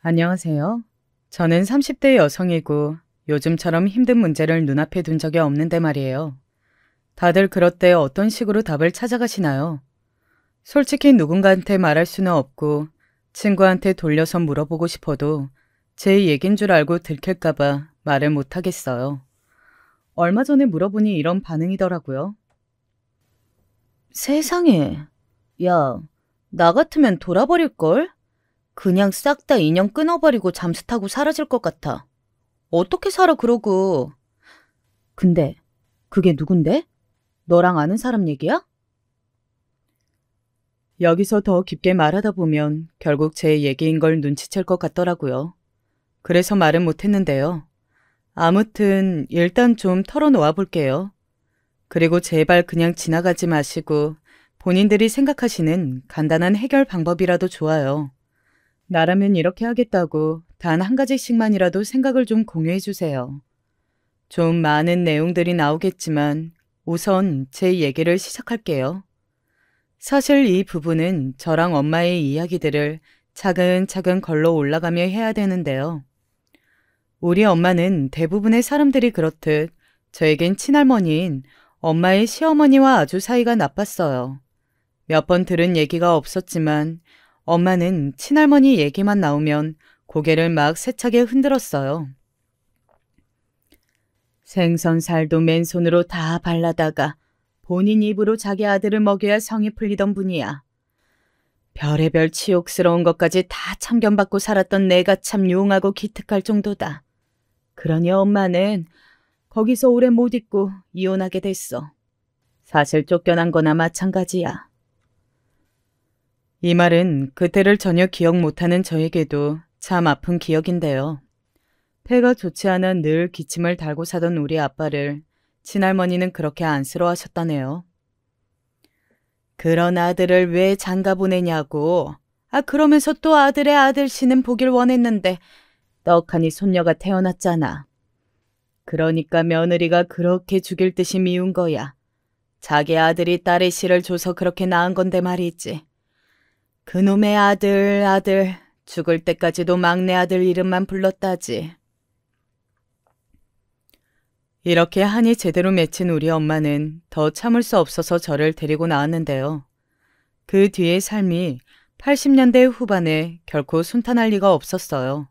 안녕하세요. 저는 30대 여성이고 요즘처럼 힘든 문제를 눈앞에 둔 적이 없는데 말이에요. 다들 그럴 때 어떤 식으로 답을 찾아가시나요? 솔직히 누군가한테 말할 수는 없고 친구한테 돌려서 물어보고 싶어도 제 얘긴 줄 알고 들킬까봐 말을 못 하겠어요. 얼마 전에 물어보니 이런 반응이더라고요. 세상에. 야, 나 같으면 돌아버릴걸? 그냥 싹 다 인연 끊어버리고 잠수 타고 사라질 것 같아. 어떻게 살아 그러고. 근데 그게 누군데? 너랑 아는 사람 얘기야? 여기서 더 깊게 말하다 보면 결국 제 얘기인 걸 눈치챌 것 같더라고요. 그래서 말은 못했는데요. 아무튼 일단 좀 털어놓아 볼게요. 그리고 제발 그냥 지나가지 마시고 본인들이 생각하시는 간단한 해결 방법이라도 좋아요. 나라면 이렇게 하겠다고 단 한 가지씩만이라도 생각을 좀 공유해 주세요. 좀 많은 내용들이 나오겠지만 우선 제 얘기를 시작할게요. 사실 이 부분은 저랑 엄마의 이야기들을 차근차근 걸러 올라가며 해야 되는데요. 우리 엄마는 대부분의 사람들이 그렇듯 저에겐 친할머니인 엄마의 시어머니와 아주 사이가 나빴어요. 몇 번 들은 얘기가 없었지만 엄마는 친할머니 얘기만 나오면 고개를 막 세차게 흔들었어요. 생선살도 맨손으로 다 발라다가 본인 입으로 자기 아들을 먹여야 성이 풀리던 분이야. 별의별 치욕스러운 것까지 다 참견받고 살았던 내가 참 용하고 기특할 정도다. 그러니 엄마는 거기서 오래 못 있고 이혼하게 됐어. 사실 쫓겨난 거나 마찬가지야. 이 말은 그때를 전혀 기억 못하는 저에게도 참 아픈 기억인데요. 폐가 좋지 않아 늘 기침을 달고 사던 우리 아빠를 친할머니는 그렇게 안쓰러워하셨다네요. 그런 아들을 왜 장가 보내냐고. 그러면서 또 아들의 아들씨는 보길 원했는데 떡하니 손녀가 태어났잖아. 그러니까 며느리가 그렇게 죽일 듯이 미운 거야. 자기 아들이 딸의 씨를 줘서 그렇게 낳은 건데 말이지. 그놈의 아들, 죽을 때까지도 막내 아들 이름만 불렀다지. 이렇게 한이 제대로 맺힌 우리 엄마는 더 참을 수 없어서 저를 데리고 나왔는데요. 그 뒤의 삶이 80년대 후반에 결코 순탄할 리가 없었어요.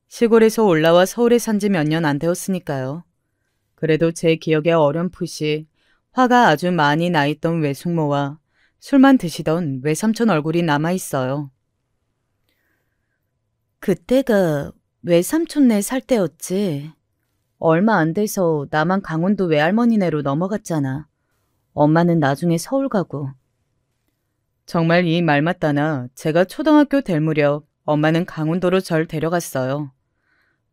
시골에서 올라와 서울에 산 지 몇 년 안 되었으니까요. 그래도 제 기억에 어렴풋이 화가 아주 많이 나 있던 외숙모와 술만 드시던 외삼촌 얼굴이 남아있어요. 그때가 외삼촌네 살 때였지. 얼마 안 돼서 나만 강원도 외할머니네로 넘어갔잖아. 엄마는 나중에 서울 가고. 정말 이 말 맞다나 제가 초등학교 될 무렵 엄마는 강원도로 절 데려갔어요.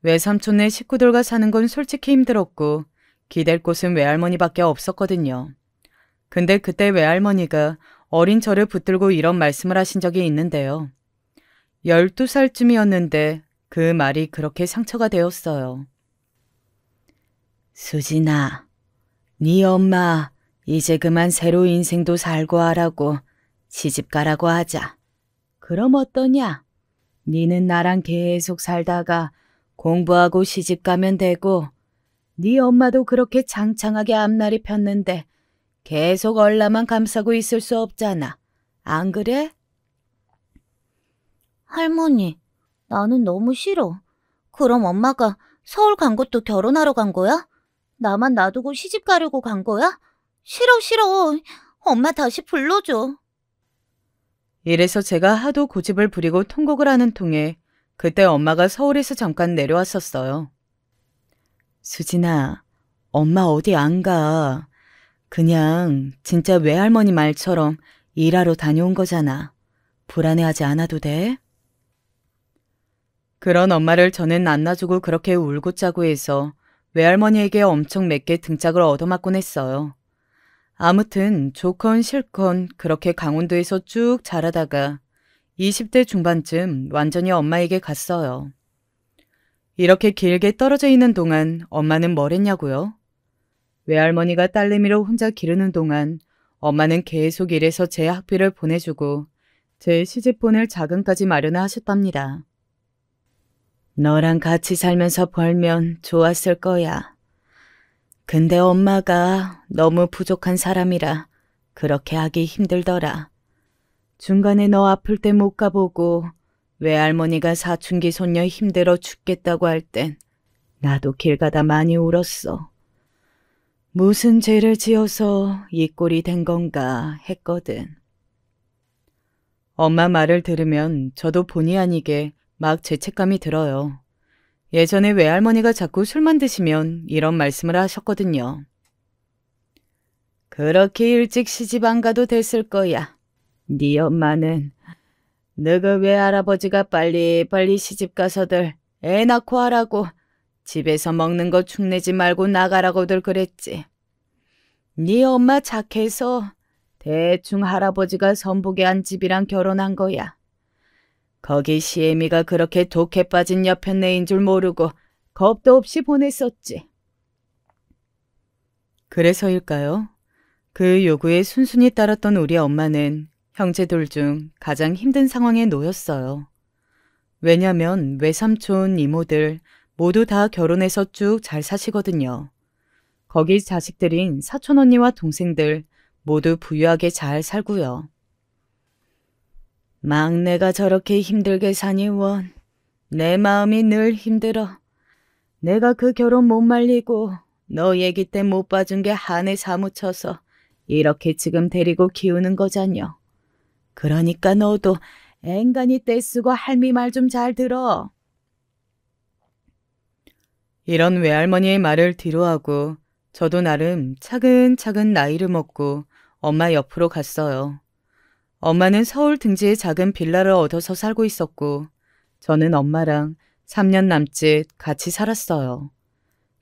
외삼촌네 식구들과 사는 건 솔직히 힘들었고 기댈 곳은 외할머니밖에 없었거든요. 근데 그때 외할머니가 어린 저를 붙들고 이런 말씀을 하신 적이 있는데요. 12살쯤이었는데 그 말이 그렇게 상처가 되었어요. 수진아, 네 엄마 이제 그만 새로 인생도 살고 하라고 시집 가라고 하자. 그럼 어떠냐? 니는 나랑 계속 살다가 공부하고 시집 가면 되고 네 엄마도 그렇게 장창하게 앞날이 폈는데 계속 얼라만 감싸고 있을 수 없잖아. 안 그래? 할머니, 나는 너무 싫어. 그럼 엄마가 서울 간 것도 결혼하러 간 거야? 나만 놔두고 시집 가려고 간 거야? 싫어, 싫어. 엄마 다시 불러줘. 이래서 제가 하도 고집을 부리고 통곡을 하는 통에 그때 엄마가 서울에서 잠깐 내려왔었어요. 수진아, 엄마 어디 안 가. 그냥 진짜 외할머니 말처럼 일하러 다녀온 거잖아. 불안해하지 않아도 돼? 그런 엄마를 저는 안 놔주고 그렇게 울고 짜고 해서 외할머니에게 엄청 맵게 등짝을 얻어맞곤 했어요. 아무튼 좋건 싫건 그렇게 강원도에서 쭉 자라다가 20대 중반쯤 완전히 엄마에게 갔어요. 이렇게 길게 떨어져 있는 동안 엄마는 뭘 했냐고요? 외할머니가 딸내미를 혼자 기르는 동안 엄마는 계속 일해서 제 학비를 보내주고 제 시집 보낼 자금까지 마련을 하셨답니다. 너랑 같이 살면서 벌면 좋았을 거야. 근데 엄마가 너무 부족한 사람이라 그렇게 하기 힘들더라. 중간에 너 아플 때 못 가보고 외할머니가 사춘기 손녀 힘들어 죽겠다고 할 땐 나도 길 가다 많이 울었어. 무슨 죄를 지어서 이 꼴이 된 건가 했거든. 엄마 말을 들으면 저도 본의 아니게 막 죄책감이 들어요. 예전에 외할머니가 자꾸 술만 드시면 이런 말씀을 하셨거든요. 그렇게 일찍 시집 안 가도 됐을 거야. 네 엄마는 너가 외할아버지가 빨리빨리 시집 가서들 애 낳고 하라고 집에서 먹는 거 축내지 말고 나가라고들 그랬지. 네 엄마 착해서 대충 할아버지가 선복에 한 집이랑 결혼한 거야. 거기 시애미가 그렇게 독해 빠진 여편네인 줄 모르고 겁도 없이 보냈었지. 그래서일까요? 그 요구에 순순히 따랐던 우리 엄마는 형제들 중 가장 힘든 상황에 놓였어요. 왜냐면 외삼촌, 이모들 모두 다 결혼해서 쭉 잘 사시거든요. 거기 자식들인 사촌 언니와 동생들 모두 부유하게 잘 살고요. 막내가 저렇게 힘들게 사니 원. 내 마음이 늘 힘들어. 내가 그 결혼 못 말리고 너 얘기 때 못 봐준 게 한에 사무쳐서 이렇게 지금 데리고 키우는 거잖여. 그러니까 너도 앵간히 떼쓰고 할미 말 좀 잘 들어. 이런 외할머니의 말을 뒤로하고 저도 나름 차근차근 나이를 먹고 엄마 옆으로 갔어요. 엄마는 서울 등지에 작은 빌라를 얻어서 살고 있었고 저는 엄마랑 3년 남짓 같이 살았어요.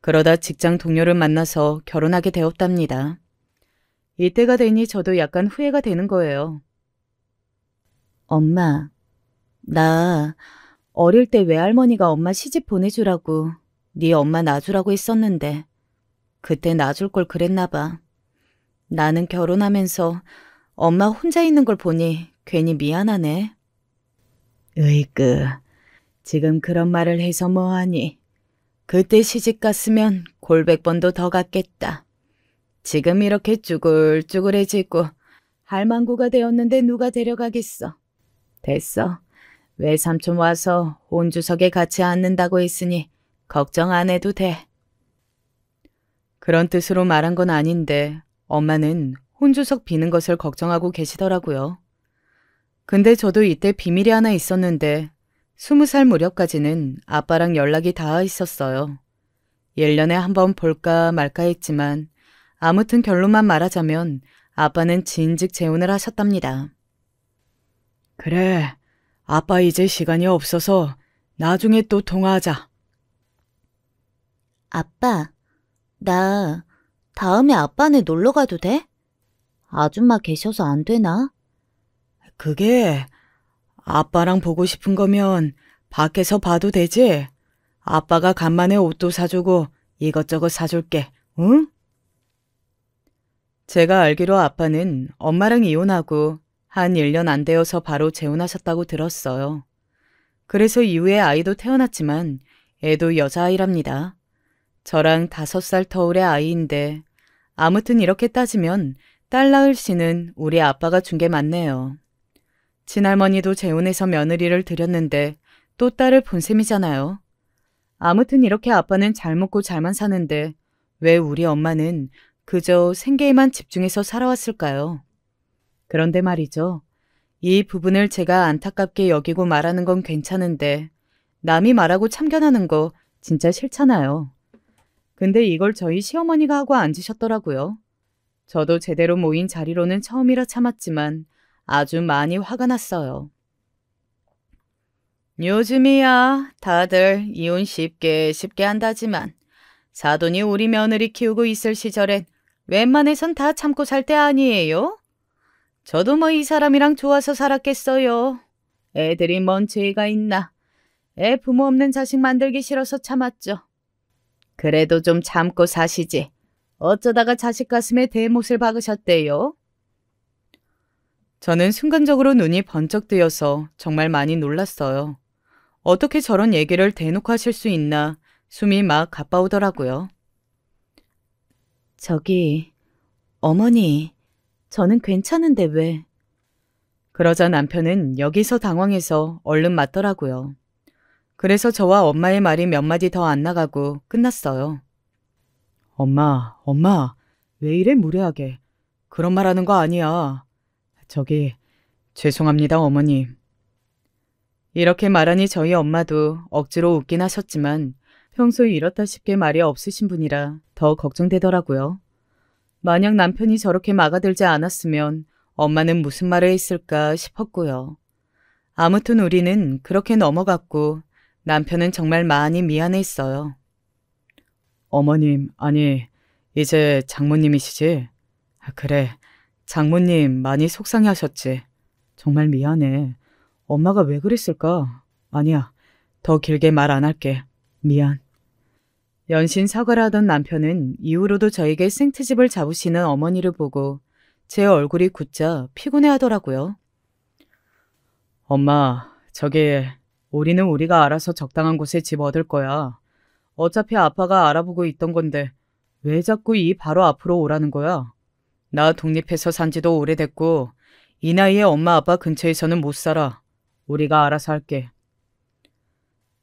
그러다 직장 동료를 만나서 결혼하게 되었답니다. 이때가 되니 저도 약간 후회가 되는 거예요. 엄마, 나 어릴 때 외할머니가 엄마 시집 보내주라고 네 엄마 놔주라고 했었는데 그때 놔줄 걸 그랬나 봐. 나는 결혼하면서 엄마 혼자 있는 걸 보니 괜히 미안하네. 으이그, 지금 그런 말을 해서 뭐하니. 그때 시집 갔으면 골백번도 더 갔겠다. 지금 이렇게 쭈글쭈글해지고 할망구가 되었는데 누가 데려가겠어. 됐어. 외삼촌 와서 혼주석에 같이 앉는다고 했으니 걱정 안 해도 돼. 그런 뜻으로 말한 건 아닌데 엄마는 혼주석 비는 것을 걱정하고 계시더라고요. 근데 저도 이때 비밀이 하나 있었는데 20살 무렵까지는 아빠랑 연락이 닿아 있었어요. 1년에 한 번 볼까 말까 했지만 아무튼 결론만 말하자면 아빠는 진즉 재혼을 하셨답니다. 그래, 아빠 이제 시간이 없어서 나중에 또 통화하자. 아빠, 나 다음에 아빠네 놀러 가도 돼? 아줌마 계셔서 안 되나? 그게 아빠랑 보고 싶은 거면 밖에서 봐도 되지? 아빠가 간만에 옷도 사주고 이것저것 사줄게, 응? 제가 알기로 아빠는 엄마랑 이혼하고 한 1년 안 되어서 바로 재혼하셨다고 들었어요. 그래서 이후에 아이도 태어났지만 애도 여자아이랍니다. 저랑 5살 터울의 아이인데 아무튼 이렇게 따지면 딸 낳을 씨는 우리 아빠가 준 게 맞네요. 친할머니도 재혼해서 며느리를 들였는데 또 딸을 본 셈이잖아요. 아무튼 이렇게 아빠는 잘 먹고 잘만 사는데 왜 우리 엄마는 그저 생계에만 집중해서 살아왔을까요? 그런데 말이죠. 이 부분을 제가 안타깝게 여기고 말하는 건 괜찮은데 남이 말하고 참견하는 거 진짜 싫잖아요. 근데 이걸 저희 시어머니가 하고 앉으셨더라고요. 저도 제대로 모인 자리로는 처음이라 참았지만 아주 많이 화가 났어요. 요즘이야 다들 이혼 쉽게 한다지만 사돈이 우리 며느리 키우고 있을 시절엔 웬만해선 다 참고 살 때 아니에요? 저도 뭐 이 사람이랑 좋아서 살았겠어요. 애들이 뭔 죄가 있나. 애 부모 없는 자식 만들기 싫어서 참았죠. 그래도 좀 참고 사시지. 어쩌다가 자식 가슴에 대못을 박으셨대요? 저는 순간적으로 눈이 번쩍 뜨여서 정말 많이 놀랐어요. 어떻게 저런 얘기를 대놓고 하실 수 있나 숨이 막 가빠오더라고요. 저기, 어머니, 저는 괜찮은데 왜? 그러자 남편은 여기서 당황해서 얼른 맞더라고요. 그래서 저와 엄마의 말이 몇 마디 더 안 나가고 끝났어요. 엄마, 왜 이래 무례하게. 그런 말 하는 거 아니야. 저기, 죄송합니다, 어머님. 이렇게 말하니 저희 엄마도 억지로 웃긴 하셨지만 평소에 이렇다 싶게 말이 없으신 분이라 더 걱정되더라고요. 만약 남편이 저렇게 막아들지 않았으면 엄마는 무슨 말을 했을까 싶었고요. 아무튼 우리는 그렇게 넘어갔고 남편은 정말 많이 미안해했어요. 어머님, 아니, 이제 장모님이시지? 그래, 장모님 많이 속상해 하셨지. 정말 미안해. 엄마가 왜 그랬을까? 아니야, 더 길게 말 안 할게. 미안. 연신 사과를 하던 남편은 이후로도 저에게 생트집을 잡으시는 어머니를 보고 제 얼굴이 굳자 피곤해 하더라고요. 엄마, 저기, 우리는 우리가 알아서 적당한 곳에 집 얻을 거야. 어차피 아빠가 알아보고 있던 건데 왜 자꾸 이 바로 앞으로 오라는 거야? 나 독립해서 산 지도 오래됐고 이 나이에 엄마 아빠 근처에서는 못 살아. 우리가 알아서 할게.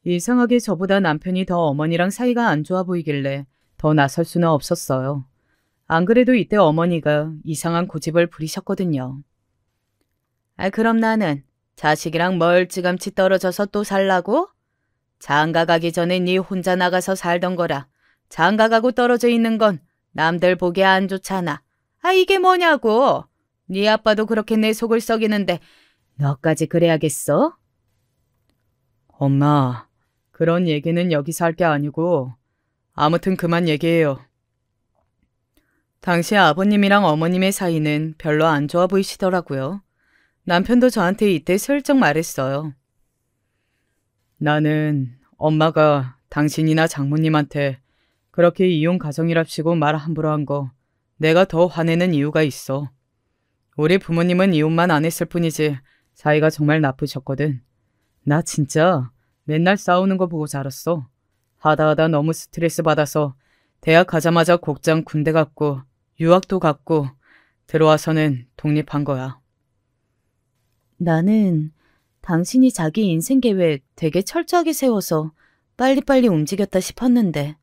이상하게 저보다 남편이 더 어머니랑 사이가 안 좋아 보이길래 더 나설 수는 없었어요. 안 그래도 이때 어머니가 이상한 고집을 부리셨거든요. 그럼 나는 자식이랑 멀찌감치 떨어져서 또 살라고? 장가 가기 전에 네 혼자 나가서 살던 거라. 장가 가고 떨어져 있는 건 남들 보기에 안 좋잖아. 이게 뭐냐고. 네 아빠도 그렇게 내 속을 썩이는데 너까지 그래야겠어? 엄마, 그런 얘기는 여기서 할 게 아니고 아무튼 그만 얘기해요. 당시 아버님이랑 어머님의 사이는 별로 안 좋아 보이시더라고요. 남편도 저한테 이때 슬쩍 말했어요. 나는 엄마가 당신이나 장모님한테 그렇게 이혼 가정이랍시고 말 함부로 한 거 내가 더 화내는 이유가 있어. 우리 부모님은 이혼만 안 했을 뿐이지 사이가 정말 나쁘셨거든. 나 진짜 맨날 싸우는 거 보고 자랐어. 하다 너무 스트레스 받아서 대학 가자마자 곡장 군대 갔고 유학도 갔고 들어와서는 독립한 거야. 나는 당신이 자기 인생 계획 되게 철저하게 세워서 빨리빨리 움직였다 싶었는데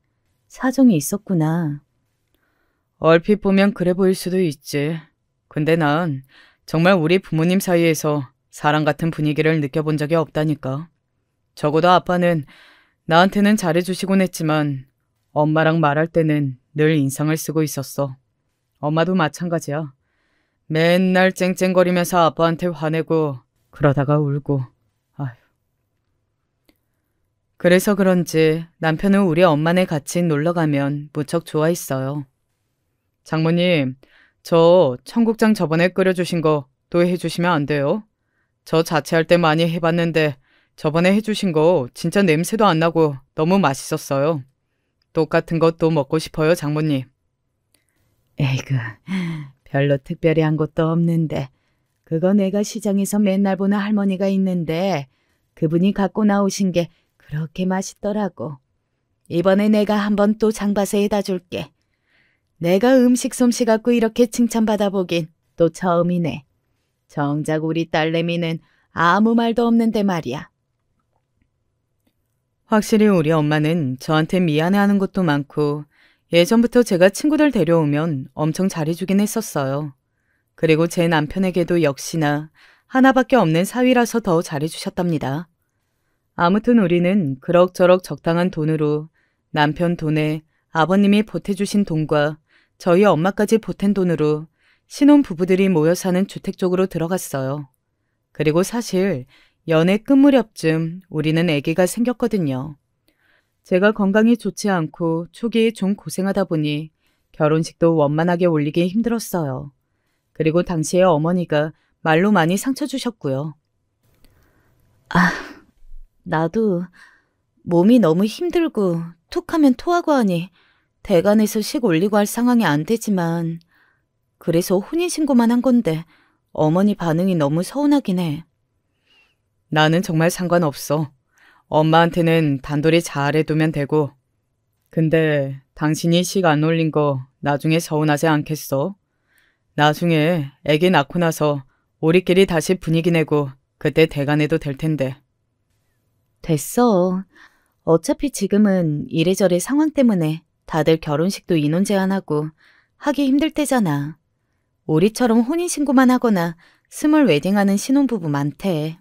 사정이 있었구나. 얼핏 보면 그래 보일 수도 있지. 근데 난 정말 우리 부모님 사이에서 사랑 같은 분위기를 느껴본 적이 없다니까. 적어도 아빠는 나한테는 잘해주시곤 했지만 엄마랑 말할 때는 늘 인상을 쓰고 있었어. 엄마도 마찬가지야. 맨날 쨍쨍거리면서 아빠한테 화내고 그러다가 울고. 아휴. 그래서 그런지 남편은 우리 엄마네 같이 놀러가면 무척 좋아했어요. 장모님, 저 청국장 저번에 끓여주신 거 또 해주시면 안 돼요? 저 자취할 때 많이 해봤는데 저번에 해주신 거 진짜 냄새도 안 나고 너무 맛있었어요. 똑같은 거 또 먹고 싶어요, 장모님. 에이구, 별로 특별히 한 것도 없는데 그거 내가 시장에서 맨날 보는 할머니가 있는데 그분이 갖고 나오신 게 그렇게 맛있더라고. 이번에 내가 한번 또 장봐서 해다 줄게. 내가 음식 솜씨 갖고 이렇게 칭찬받아 보긴 또 처음이네. 정작 우리 딸내미는 아무 말도 없는데 말이야. 확실히 우리 엄마는 저한테 미안해하는 것도 많고 예전부터 제가 친구들 데려오면 엄청 잘해주긴 했었어요. 그리고 제 남편에게도 역시나 하나밖에 없는 사위라서 더 잘해주셨답니다. 아무튼 우리는 그럭저럭 적당한 돈으로 남편 돈에 아버님이 보태주신 돈과 저희 엄마까지 보탠 돈으로 신혼 부부들이 모여 사는 주택 쪽으로 들어갔어요. 그리고 사실 연애 끝 무렵쯤 우리는 아기가 생겼거든요. 제가 건강이 좋지 않고 초기에 좀 고생하다 보니 결혼식도 원만하게 올리기 힘들었어요. 그리고 당시에 어머니가 말로 많이 상처 주셨고요. 나도 몸이 너무 힘들고 툭하면 토하고 하니 대관에서 식 올리고 할 상황이 안 되지만 그래서 혼인신고만 한 건데 어머니 반응이 너무 서운하긴 해. 나는 정말 상관없어. 엄마한테는 단돌이 잘해두면 되고. 근데 당신이 식 안 올린 거 나중에 서운하지 않겠어? 나중에 애기 낳고 나서 우리끼리 다시 분위기 내고 그때 대간해도 될 텐데. 됐어. 어차피 지금은 이래저래 상황 때문에 다들 결혼식도 인원 제한하고 하기 힘들 때잖아. 우리처럼 혼인신고만 하거나 스몰 웨딩하는 신혼부부 많대.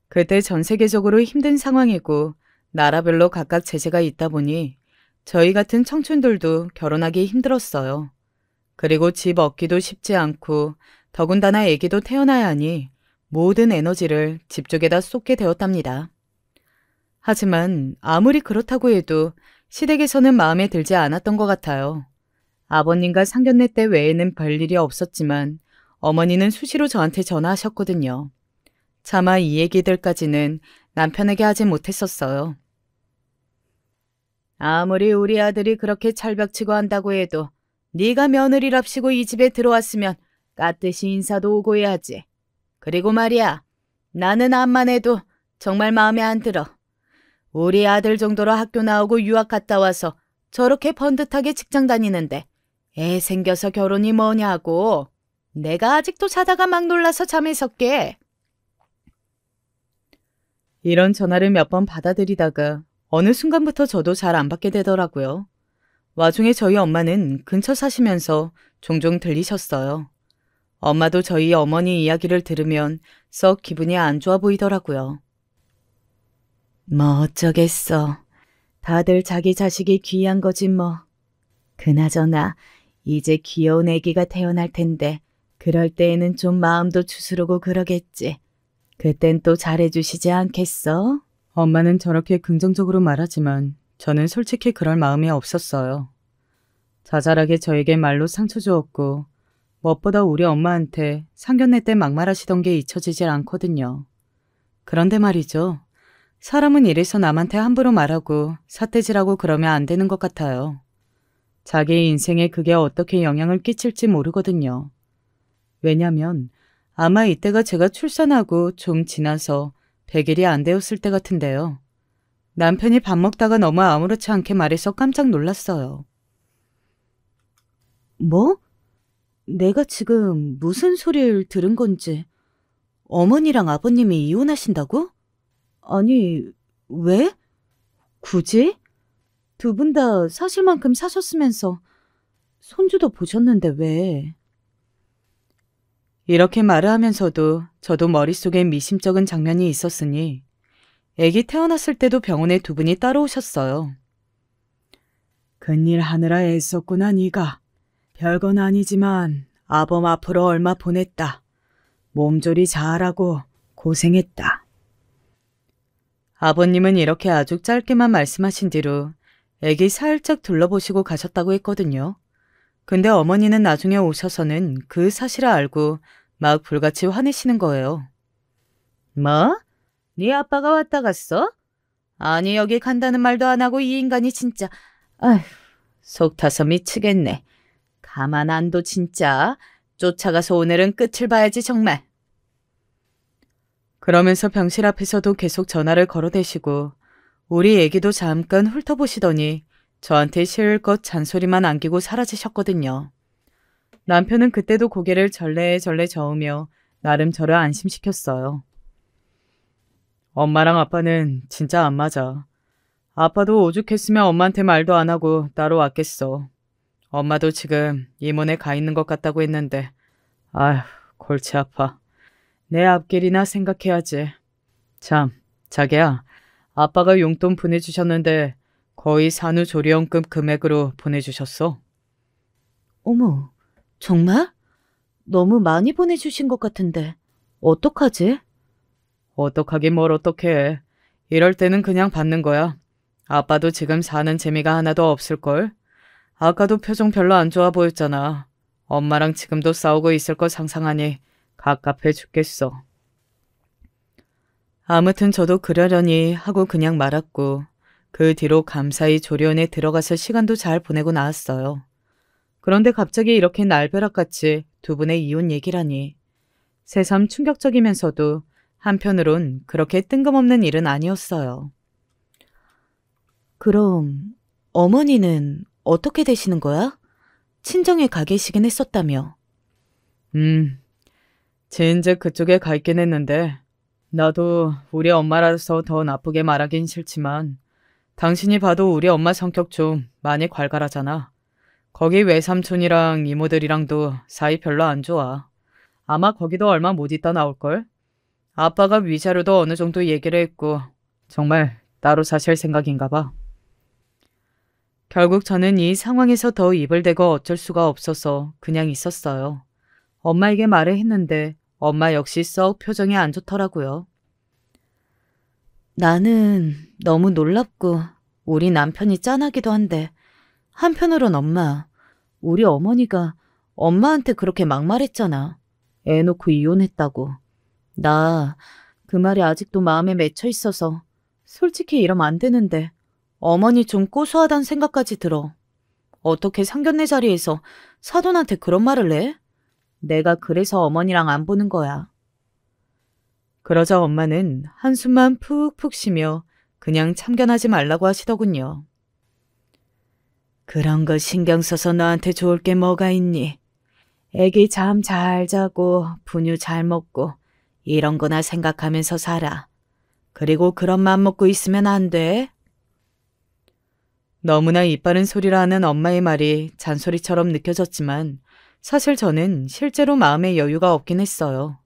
그때 전 세계적으로 힘든 상황이고 나라별로 각각 제재가 있다 보니 저희 같은 청춘들도 결혼하기 힘들었어요. 그리고 집 얻기도 쉽지 않고 더군다나 아기도 태어나야 하니 모든 에너지를 집 쪽에다 쏟게 되었답니다. 하지만 아무리 그렇다고 해도 시댁에서는 마음에 들지 않았던 것 같아요. 아버님과 상견례 때 외에는 별일이 없었지만 어머니는 수시로 저한테 전화하셨거든요. 차마 이 얘기들까지는 남편에게 하지 못했었어요. 아무리 우리 아들이 그렇게 철벽치고 한다고 해도 네가 며느리랍시고 이 집에 들어왔으면 깍듯이 인사도 오고 해야지. 그리고 말이야, 나는 암만 해도 정말 마음에 안 들어. 우리 아들 정도로 학교 나오고 유학 갔다 와서 저렇게 번듯하게 직장 다니는데 애 생겨서 결혼이 뭐냐고. 내가 아직도 자다가 막 놀라서 잠에 섰게. 이런 전화를 몇 번 받아들이다가 어느 순간부터 저도 잘 안 받게 되더라고요. 와중에 저희 엄마는 근처 사시면서 종종 들리셨어요. 엄마도 저희 어머니 이야기를 들으면 썩 기분이 안 좋아 보이더라고요. 뭐 어쩌겠어. 다들 자기 자식이 귀한 거지 뭐. 그나저나 이제 귀여운 아기가 태어날 텐데 그럴 때에는 좀 마음도 추스르고 그러겠지. 그땐 또 잘해주시지 않겠어? 엄마는 저렇게 긍정적으로 말하지만 저는 솔직히 그럴 마음이 없었어요. 자잘하게 저에게 말로 상처 주었고 무엇보다 우리 엄마한테 상견례 때 막말하시던 게 잊혀지질 않거든요. 그런데 말이죠. 사람은 이래서 남한테 함부로 말하고 삿대질하고 그러면 안 되는 것 같아요. 자기 인생에 그게 어떻게 영향을 끼칠지 모르거든요. 왜냐면 아마 이때가 제가 출산하고 좀 지나서 100일이 안 되었을 때 같은데요. 남편이 밥 먹다가 너무 아무렇지 않게 말해서 깜짝 놀랐어요. 뭐? 내가 지금 무슨 소리를 들은 건지. 어머니랑 아버님이 이혼하신다고? 아니, 왜? 굳이? 두 분 다 사실만큼 사셨으면서 손주도 보셨는데 왜? 이렇게 말을 하면서도 저도 머릿속에 미심쩍은 장면이 있었으니 아기 태어났을 때도 병원에 두 분이 따라오셨어요. 큰일 하느라 애썼구나 네가. 별건 아니지만 아범 앞으로 얼마 보냈다. 몸조리 잘하고 고생했다. 아버님은 이렇게 아주 짧게만 말씀하신 뒤로 아기 살짝 둘러보시고 가셨다고 했거든요. 근데 어머니는 나중에 오셔서는 그 사실을 알고 막 불같이 화내시는 거예요. 뭐? 네 아빠가 왔다 갔어? 아니 여기 간다는 말도 안 하고 이 인간이 진짜. 아휴, 속 타서 미치겠네. 가만 안 둬 진짜. 쫓아가서 오늘은 끝을 봐야지 정말. 그러면서 병실 앞에서도 계속 전화를 걸어대시고 우리 애기도 잠깐 훑어보시더니 저한테 실컷 잔소리만 안기고 사라지셨거든요. 남편은 그때도 고개를 절레절레 저으며 나름 저를 안심시켰어요. 엄마랑 아빠는 진짜 안 맞아. 아빠도 오죽했으면 엄마한테 말도 안 하고 따로 왔겠어. 엄마도 지금 이문에 가 있는 것 같다고 했는데 아휴 골치 아파. 내 앞길이나 생각해야지. 참 자기야 아빠가 용돈 보내주셨는데 거의 산후조리원급 금액으로 보내주셨어. 어머 정말? 너무 많이 보내주신 것 같은데 어떡하지? 어떡하긴 뭘 어떡해. 이럴 때는 그냥 받는 거야. 아빠도 지금 사는 재미가 하나도 없을걸. 아까도 표정 별로 안 좋아 보였잖아. 엄마랑 지금도 싸우고 있을 거 상상하니 갑갑해 죽겠어. 아무튼 저도 그러려니 하고 그냥 말았고 그 뒤로 감사히 조리원에 들어가서 시간도 잘 보내고 나왔어요. 그런데 갑자기 이렇게 날벼락같이 두 분의 이혼 얘기라니 새삼 충격적이면서도 한편으론 그렇게 뜬금없는 일은 아니었어요. 그럼 어머니는 어떻게 되시는 거야? 친정에 가 계시긴 했었다며. 진즉 그쪽에 가 있긴 했는데 나도 우리 엄마라서 더 나쁘게 말하긴 싫지만 당신이 봐도 우리 엄마 성격 좀 많이 괄괄하잖아. 거기 외삼촌이랑 이모들이랑도 사이 별로 안 좋아. 아마 거기도 얼마 못 있다 나올걸? 아빠가 위자료도 어느 정도 얘기를 했고 정말 따로 사실 생각인가 봐. 결국 저는 이 상황에서 더 입을 대고 어쩔 수가 없어서 그냥 있었어요. 엄마에게 말을 했는데 엄마 역시 썩 표정이 안 좋더라고요. 나는 너무 놀랍고 우리 남편이 짠하기도 한데 한편으론 엄마, 우리 어머니가 엄마한테 그렇게 막말했잖아. 애 놓고 이혼했다고. 나 그 말이 아직도 마음에 맺혀 있어서 솔직히 이러면 안 되는데 어머니 좀 고소하단 생각까지 들어. 어떻게 상견례 자리에서 사돈한테 그런 말을 해? 내가 그래서 어머니랑 안 보는 거야. 그러자 엄마는 한숨만 푹푹 쉬며 그냥 참견하지 말라고 하시더군요. 그런 거 신경 써서 너한테 좋을 게 뭐가 있니? 애기 잠 잘 자고 분유 잘 먹고 이런 거나 생각하면서 살아. 그리고 그런 맘 먹고 있으면 안 돼. 너무나 이빠른 소리라 하는 엄마의 말이 잔소리처럼 느껴졌지만 사실 저는 실제로 마음의 여유가 없긴 했어요.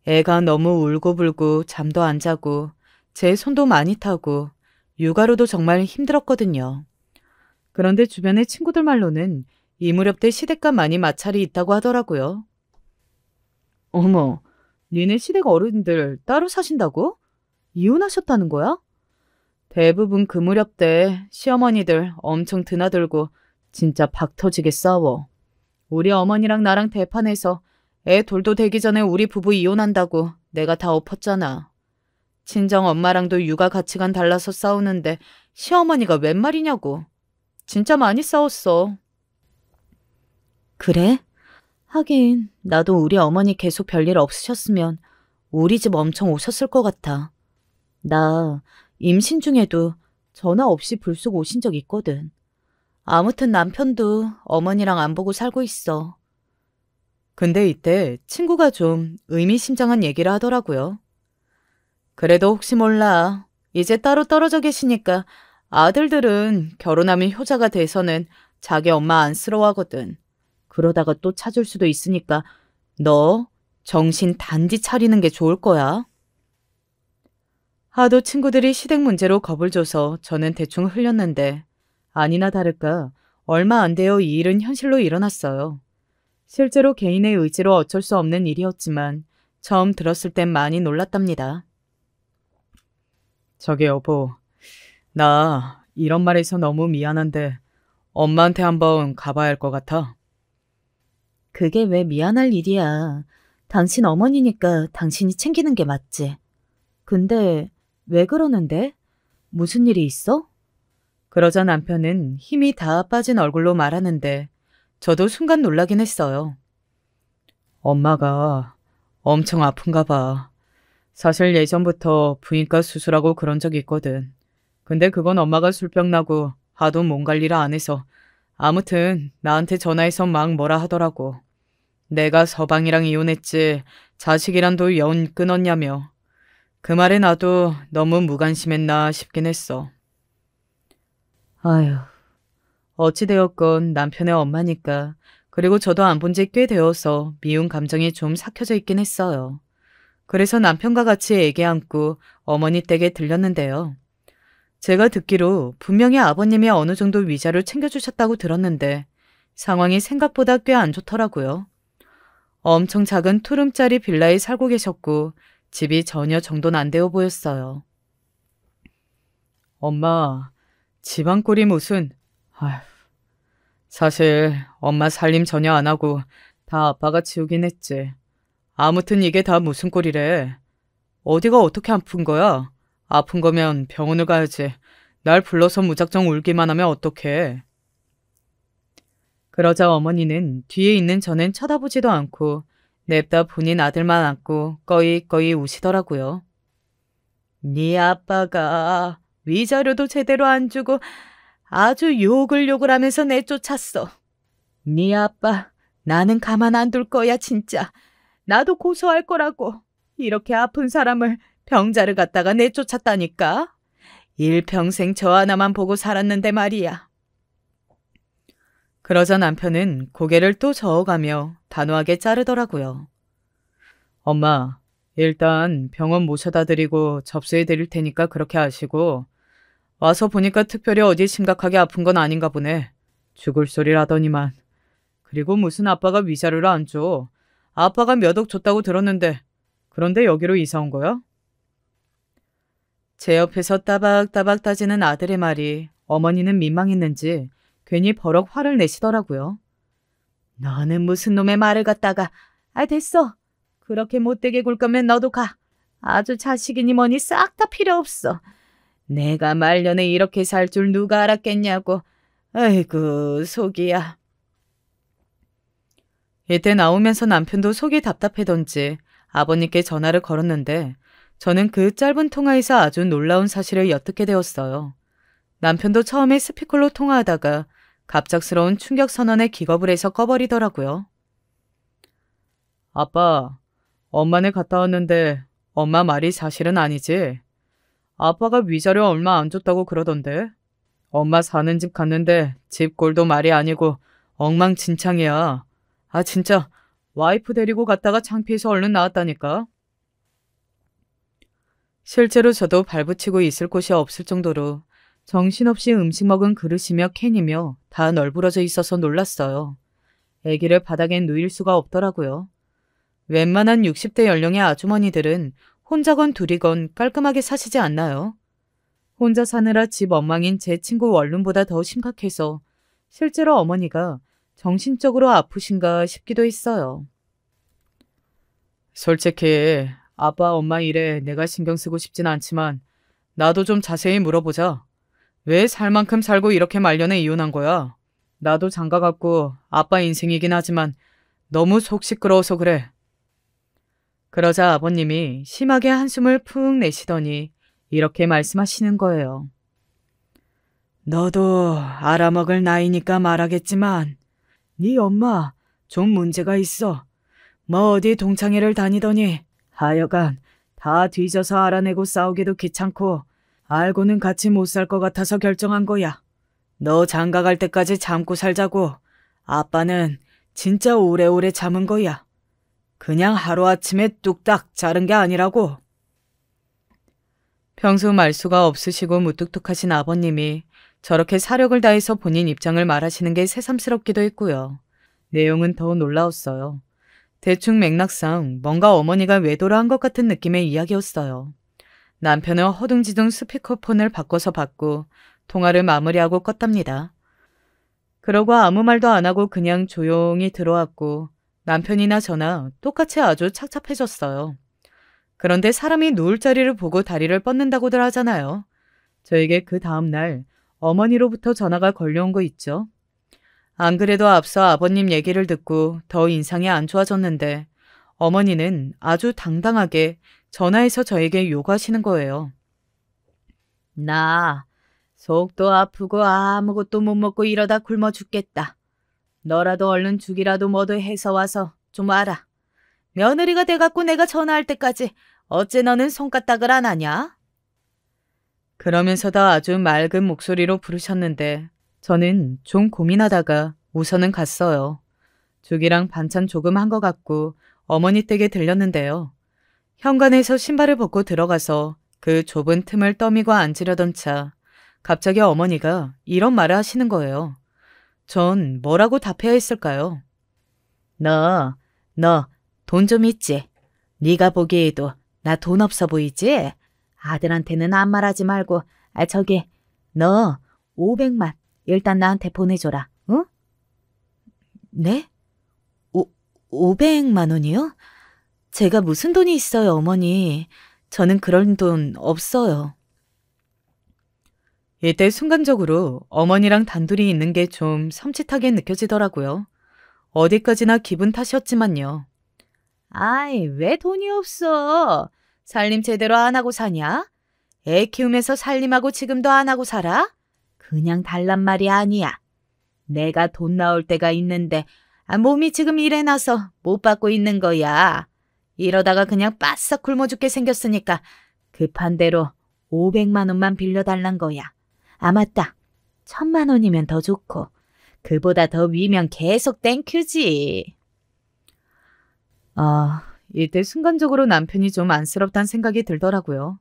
애가 너무 울고불고 잠도 안 자고 제 손도 많이 타고 육아로도 정말 힘들었거든요. 그런데 주변의 친구들 말로는 이 무렵 때 시댁과 많이 마찰이 있다고 하더라고요. 어머, 니네 시댁 어른들 따로 사신다고? 이혼하셨다는 거야? 대부분 그 무렵 때 시어머니들 엄청 드나들고 진짜 박 터지게 싸워. 우리 어머니랑 나랑 대판해서 애 돌도 되기 전에 우리 부부 이혼한다고 내가 다 엎었잖아. 친정 엄마랑도 육아 가치관 달라서 싸우는데 시어머니가 웬 말이냐고. 진짜 많이 싸웠어. 그래? 하긴 나도 우리 어머니 계속 별일 없으셨으면 우리 집 엄청 오셨을 것 같아. 나 임신 중에도 전화 없이 불쑥 오신 적 있거든. 아무튼 남편도 어머니랑 안 보고 살고 있어. 근데 이때 친구가 좀 의미심장한 얘기를 하더라고요. 그래도 혹시 몰라. 이제 따로 떨어져 계시니까 아들들은 결혼하면 효자가 돼서는 자기 엄마 안쓰러워하거든. 그러다가 또 찾을 수도 있으니까 너 정신 단디 차리는 게 좋을 거야. 하도 친구들이 시댁 문제로 겁을 줘서 저는 대충 흘렸는데 아니나 다를까 얼마 안 되어 이 일은 현실로 일어났어요. 실제로 개인의 의지로 어쩔 수 없는 일이었지만 처음 들었을 땐 많이 놀랐답니다. 저기 여보, 나 이런 말해서 너무 미안한데 엄마한테 한번 가봐야 할 것 같아. 그게 왜 미안할 일이야. 당신 어머니니까 당신이 챙기는 게 맞지. 근데 왜 그러는데? 무슨 일이 있어? 그러자 남편은 힘이 다 빠진 얼굴로 말하는데 저도 순간 놀라긴 했어요. 엄마가 엄청 아픈가 봐. 사실 예전부터 부인과 수술하고 그런 적이 있거든. 근데 그건 엄마가 술병 나고 하도 몸 관리를 안 해서 아무튼 나한테 전화해서 막 뭐라 하더라고. 내가 서방이랑 이혼했지 자식이랑도 연 끊었냐며. 그 말에 나도 너무 무관심했나 싶긴 했어. 아휴, 어찌되었건 남편의 엄마니까 그리고 저도 안 본 지 꽤 되어서 미운 감정이 좀 삭혀져 있긴 했어요. 그래서 남편과 같이 애기 안고 어머니 댁에 들렸는데요. 제가 듣기로 분명히 아버님이 어느 정도 위자료 챙겨주셨다고 들었는데 상황이 생각보다 꽤 안 좋더라고요. 엄청 작은 투룸짜리 빌라에 살고 계셨고 집이 전혀 정돈 안 되어 보였어요. 엄마, 집안 꼴이 무슨... 아휴, 사실 엄마 살림 전혀 안 하고 다 아빠가 치우긴 했지. 아무튼 이게 다 무슨 꼴이래. 어디가 어떻게 아픈 거야? 아픈 거면 병원을 가야지. 날 불러서 무작정 울기만 하면 어떡해. 그러자 어머니는 뒤에 있는 저는 쳐다보지도 않고 냅다 본인 아들만 안고 꺼이꺼이 우시더라고요. 네 아빠가 위자료도 제대로 안 주고 아주 욕을 하면서 내쫓았어. 네 아빠 나는 가만 안 둘 거야 진짜. 나도 고소할 거라고. 이렇게 아픈 사람을 병자를 갖다가 내쫓았다니까. 일평생 저 하나만 보고 살았는데 말이야. 그러자 남편은 고개를 또 저어가며 단호하게 자르더라고요. 엄마, 일단 병원 모셔다 드리고 접수해 드릴 테니까 그렇게 하시고 와서 보니까 특별히 어디 심각하게 아픈 건 아닌가 보네. 죽을 소리를 하더니만. 그리고 무슨 아빠가 위자료를 안 줘. 아빠가 몇 억 줬다고 들었는데 그런데 여기로 이사 온 거야? 제 옆에서 따박따박 따지는 아들의 말이 어머니는 민망했는지 괜히 버럭 화를 내시더라고요. 너는 무슨 놈의 말을 갖다가 됐어. 그렇게 못되게 굴 거면 너도 가. 아주 자식이니 뭐니 싹 다 필요 없어. 내가 말년에 이렇게 살 줄 누가 알았겠냐고. 아이고 속이야. 이때 나오면서 남편도 속이 답답해던지 아버님께 전화를 걸었는데 저는 그 짧은 통화에서 아주 놀라운 사실을 엿듣게 되었어요. 남편도 처음에 스피커로 통화하다가 갑작스러운 충격 선언에 기겁을 해서 꺼버리더라고요. 아빠, 엄마네 갔다 왔는데 엄마 말이 사실은 아니지? 아빠가 위자료 얼마 안 줬다고 그러던데? 엄마 사는 집 갔는데 집 꼴도 말이 아니고 엉망진창이야. 진짜 와이프 데리고 갔다가 창피해서 얼른 나왔다니까. 실제로 저도 발붙이고 있을 곳이 없을 정도로 정신없이 음식 먹은 그릇이며 캔이며 다 널브러져 있어서 놀랐어요. 아기를 바닥에 누일 수가 없더라고요. 웬만한 60대 연령의 아주머니들은 혼자건 둘이건 깔끔하게 사시지 않나요? 혼자 사느라 집 엉망인 제 친구 원룸보다 더 심각해서 실제로 어머니가 정신적으로 아프신가 싶기도 했어요. 솔직히 아빠 엄마 일에 내가 신경 쓰고 싶진 않지만 나도 좀 자세히 물어보자. 왜 살 만큼 살고 이렇게 말년에 이혼한 거야? 나도 장가 갔고 아빠 인생이긴 하지만 너무 속 시끄러워서 그래. 그러자 아버님이 심하게 한숨을 푹 내쉬더니 이렇게 말씀하시는 거예요. 너도 알아먹을 나이니까 말하겠지만 네 엄마 좀 문제가 있어. 뭐 어디 동창회를 다니더니 하여간 다 뒤져서 알아내고 싸우기도 귀찮고 알고는 같이 못 살 것 같아서 결정한 거야. 너 장가 갈 때까지 참고 살자고. 아빠는 진짜 오래오래 참은 거야. 그냥 하루아침에 뚝딱 자른 게 아니라고. 평소 말수가 없으시고 무뚝뚝하신 아버님이 저렇게 사력을 다해서 본인 입장을 말하시는 게 새삼스럽기도 했고요. 내용은 더 놀라웠어요. 대충 맥락상 뭔가 어머니가 외도를 것 같은 느낌의 이야기였어요. 남편은 허둥지둥 스피커폰을 바꿔서 받고 통화를 마무리하고 껐답니다. 그러고 아무 말도 안 하고 그냥 조용히 들어왔고 남편이나 저나 똑같이 아주 착잡해졌어요. 그런데 사람이 누울 자리를 보고 다리를 뻗는다고들 하잖아요. 저에게 그 다음날 어머니로부터 전화가 걸려온 거 있죠. 안 그래도 앞서 아버님 얘기를 듣고 더 인상이 안 좋아졌는데 어머니는 아주 당당하게 전화해서 저에게 요구하시는 거예요. 나 속도 아프고 아무것도 못 먹고 이러다 굶어 죽겠다. 너라도 얼른 죽이라도 뭐도 해서 와서 좀 와라. 며느리가 돼갖고 내가 전화할 때까지 어째 너는 손가락을 안 하냐? 그러면서도 아주 맑은 목소리로 부르셨는데 저는 좀 고민하다가 우선은 갔어요. 죽이랑 반찬 조금 한 것 같고 어머니 댁에 들렸는데요. 현관에서 신발을 벗고 들어가서 그 좁은 틈을 떠미고 앉으려던 차 갑자기 어머니가 이런 말을 하시는 거예요. 전 뭐라고 답해야 했을까요? 너 돈 좀 있지? 네가 보기에도 나 돈 없어 보이지? 아들한테는 아무 말하지 말고 저기 너 500만 일단 나한테 보내줘라. 응? 네? 500만 원이요? 제가 무슨 돈이 있어요, 어머니. 저는 그런 돈 없어요. 이때 순간적으로 어머니랑 단둘이 있는 게 좀 섬찟하게 느껴지더라고요. 어디까지나 기분 탓이었지만요. 아이, 왜 돈이 없어? 살림 제대로 안 하고 사냐? 애 키우면서 살림하고 지금도 안 하고 살아? 그냥 달란 말이 아니야. 내가 돈 나올 때가 있는데 몸이 지금 일해놔서 못 받고 있는 거야. 이러다가 그냥 바싹 굶어 죽게 생겼으니까 급한 대로 500만 원만 빌려달란 거야. 아 맞다. 1000만 원이면 더 좋고 그보다 더 위면 계속 땡큐지. 이때 순간적으로 남편이 좀 안쓰럽다는 생각이 들더라고요.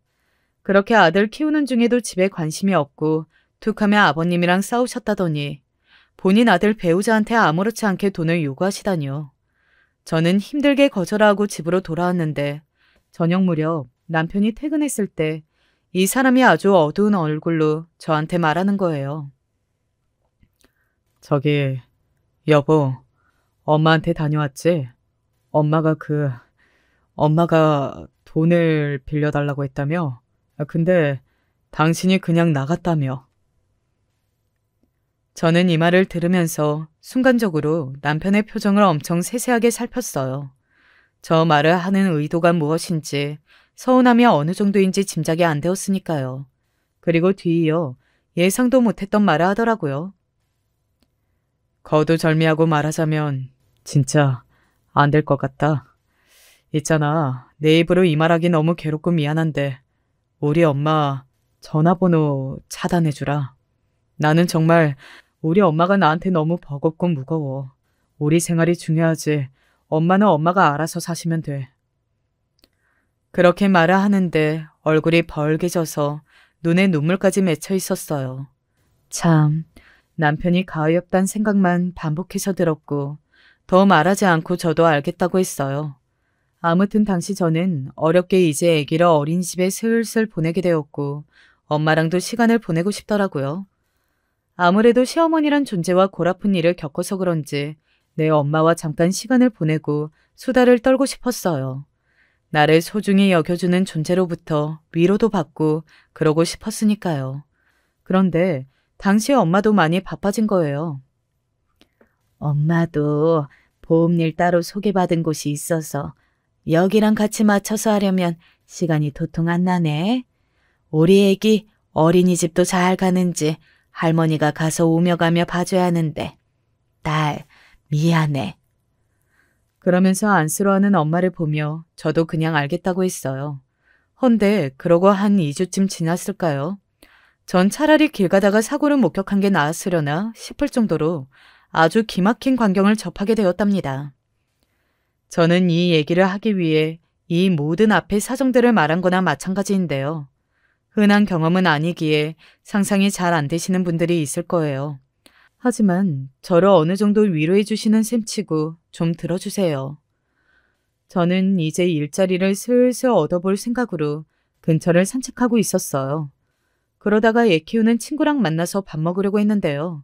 그렇게 아들 키우는 중에도 집에 관심이 없고 툭하면 아버님이랑 싸우셨다더니 본인 아들 배우자한테 아무렇지 않게 돈을 요구하시다니요. 저는 힘들게 거절하고 집으로 돌아왔는데 저녁 무렵 남편이 퇴근했을 때 이 사람이 아주 어두운 얼굴로 저한테 말하는 거예요. 저기, 여보, 엄마한테 다녀왔지? 엄마가 돈을 빌려달라고 했다며? 근데 당신이 그냥 나갔다며. 저는 이 말을 들으면서 순간적으로 남편의 표정을 엄청 세세하게 살폈어요. 저 말을 하는 의도가 무엇인지 서운함이 어느 정도인지 짐작이 안 되었으니까요. 그리고 뒤이어 예상도 못했던 말을 하더라고요. 거두절미하고 말하자면 진짜 안 될 것 같다. 있잖아, 내 입으로 이 말하기 너무 괴롭고 미안한데 우리 엄마 전화번호 차단해주라. 나는 정말 우리 엄마가 나한테 너무 버겁고 무거워. 우리 생활이 중요하지. 엄마는 엄마가 알아서 사시면 돼. 그렇게 말을 하는데 얼굴이 벌개져서 눈에 눈물까지 맺혀 있었어요. 참, 남편이 가엾단 생각만 반복해서 들었고 더 말하지 않고 저도 알겠다고 했어요. 아무튼 당시 저는 어렵게 이제 아기를 어린이집에 슬슬 보내게 되었고 엄마랑도 시간을 보내고 싶더라고요. 아무래도 시어머니란 존재와 골아픈 일을 겪어서 그런지 내 엄마와 잠깐 시간을 보내고 수다를 떨고 싶었어요. 나를 소중히 여겨주는 존재로부터 위로도 받고 그러고 싶었으니까요. 그런데 당시 엄마도 많이 바빠진 거예요. 엄마도 보험일 따로 소개받은 곳이 있어서 여기랑 같이 맞춰서 하려면 시간이 도통 안 나네. 우리 애기 어린이집도 잘 가는지 할머니가 가서 오며 가며 봐줘야 하는데 딸 미안해. 그러면서 안쓰러워하는 엄마를 보며 저도 그냥 알겠다고 했어요. 헌데 그러고 한 2주쯤 지났을까요? 전 차라리 길 가다가 사고를 목격한 게 나았으려나 싶을 정도로 아주 기막힌 광경을 접하게 되었답니다. 저는 이 얘기를 하기 위해 이 모든 앞의 사정들을 말한 거나 마찬가지인데요. 흔한 경험은 아니기에 상상이 잘 안 되시는 분들이 있을 거예요. 하지만 저를 어느 정도 위로해 주시는 셈치고 좀 들어주세요. 저는 이제 일자리를 슬슬 얻어볼 생각으로 근처를 산책하고 있었어요. 그러다가 애 키우는 친구랑 만나서 밥 먹으려고 했는데요.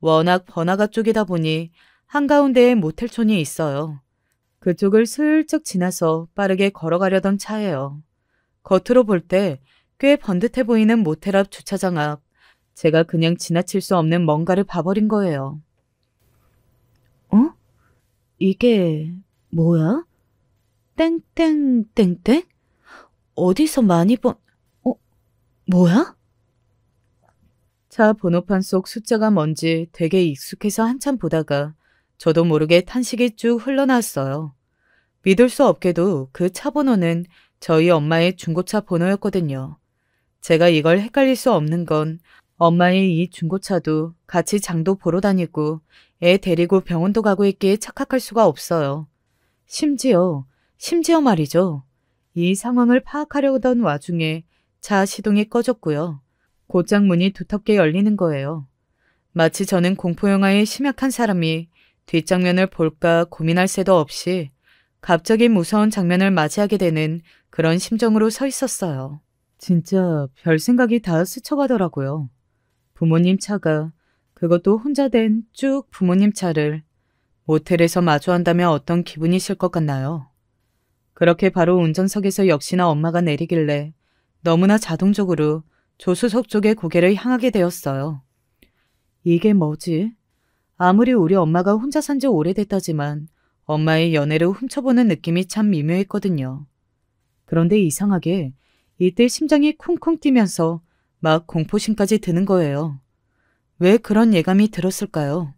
워낙 번화가 쪽이다 보니 한가운데에 모텔촌이 있어요. 그쪽을 슬쩍 지나서 빠르게 걸어가려던 차예요. 겉으로 볼 때 꽤 번듯해 보이는 모텔 앞 주차장 앞, 제가 그냥 지나칠 수 없는 뭔가를 봐버린 거예요. 어? 이게 뭐야? 땡땡땡땡? 어디서 많이 뭐야? 차 번호판 속 숫자가 뭔지 되게 익숙해서 한참 보다가 저도 모르게 탄식이 쭉 흘러나왔어요. 믿을 수 없게도 그 차 번호는 저희 엄마의 중고차 번호였거든요. 제가 이걸 헷갈릴 수 없는 건 엄마의 이 중고차도 같이 장도 보러 다니고 애 데리고 병원도 가고 있기에 착각할 수가 없어요. 심지어 말이죠. 이 상황을 파악하려던 와중에 차 시동이 꺼졌고요. 곧장 문이 두텁게 열리는 거예요. 마치 저는 공포영화의 심약한 사람이 뒷장면을 볼까 고민할 새도 없이 갑자기 무서운 장면을 맞이하게 되는 그런 심정으로 서 있었어요. 진짜 별 생각이 다 스쳐가더라고요. 부모님 차가, 그것도 혼자 된 쭉 부모님 차를 모텔에서 마주한다면 어떤 기분이실 것 같나요? 그렇게 바로 운전석에서 역시나 엄마가 내리길래 너무나 자동적으로 조수석 쪽에 고개를 향하게 되었어요. 이게 뭐지? 아무리 우리 엄마가 혼자 산 지 오래됐다지만 엄마의 연애를 훔쳐보는 느낌이 참 미묘했거든요. 그런데 이상하게 이때 심장이 쿵쿵 뛰면서 막 공포심까지 드는 거예요. 왜 그런 예감이 들었을까요?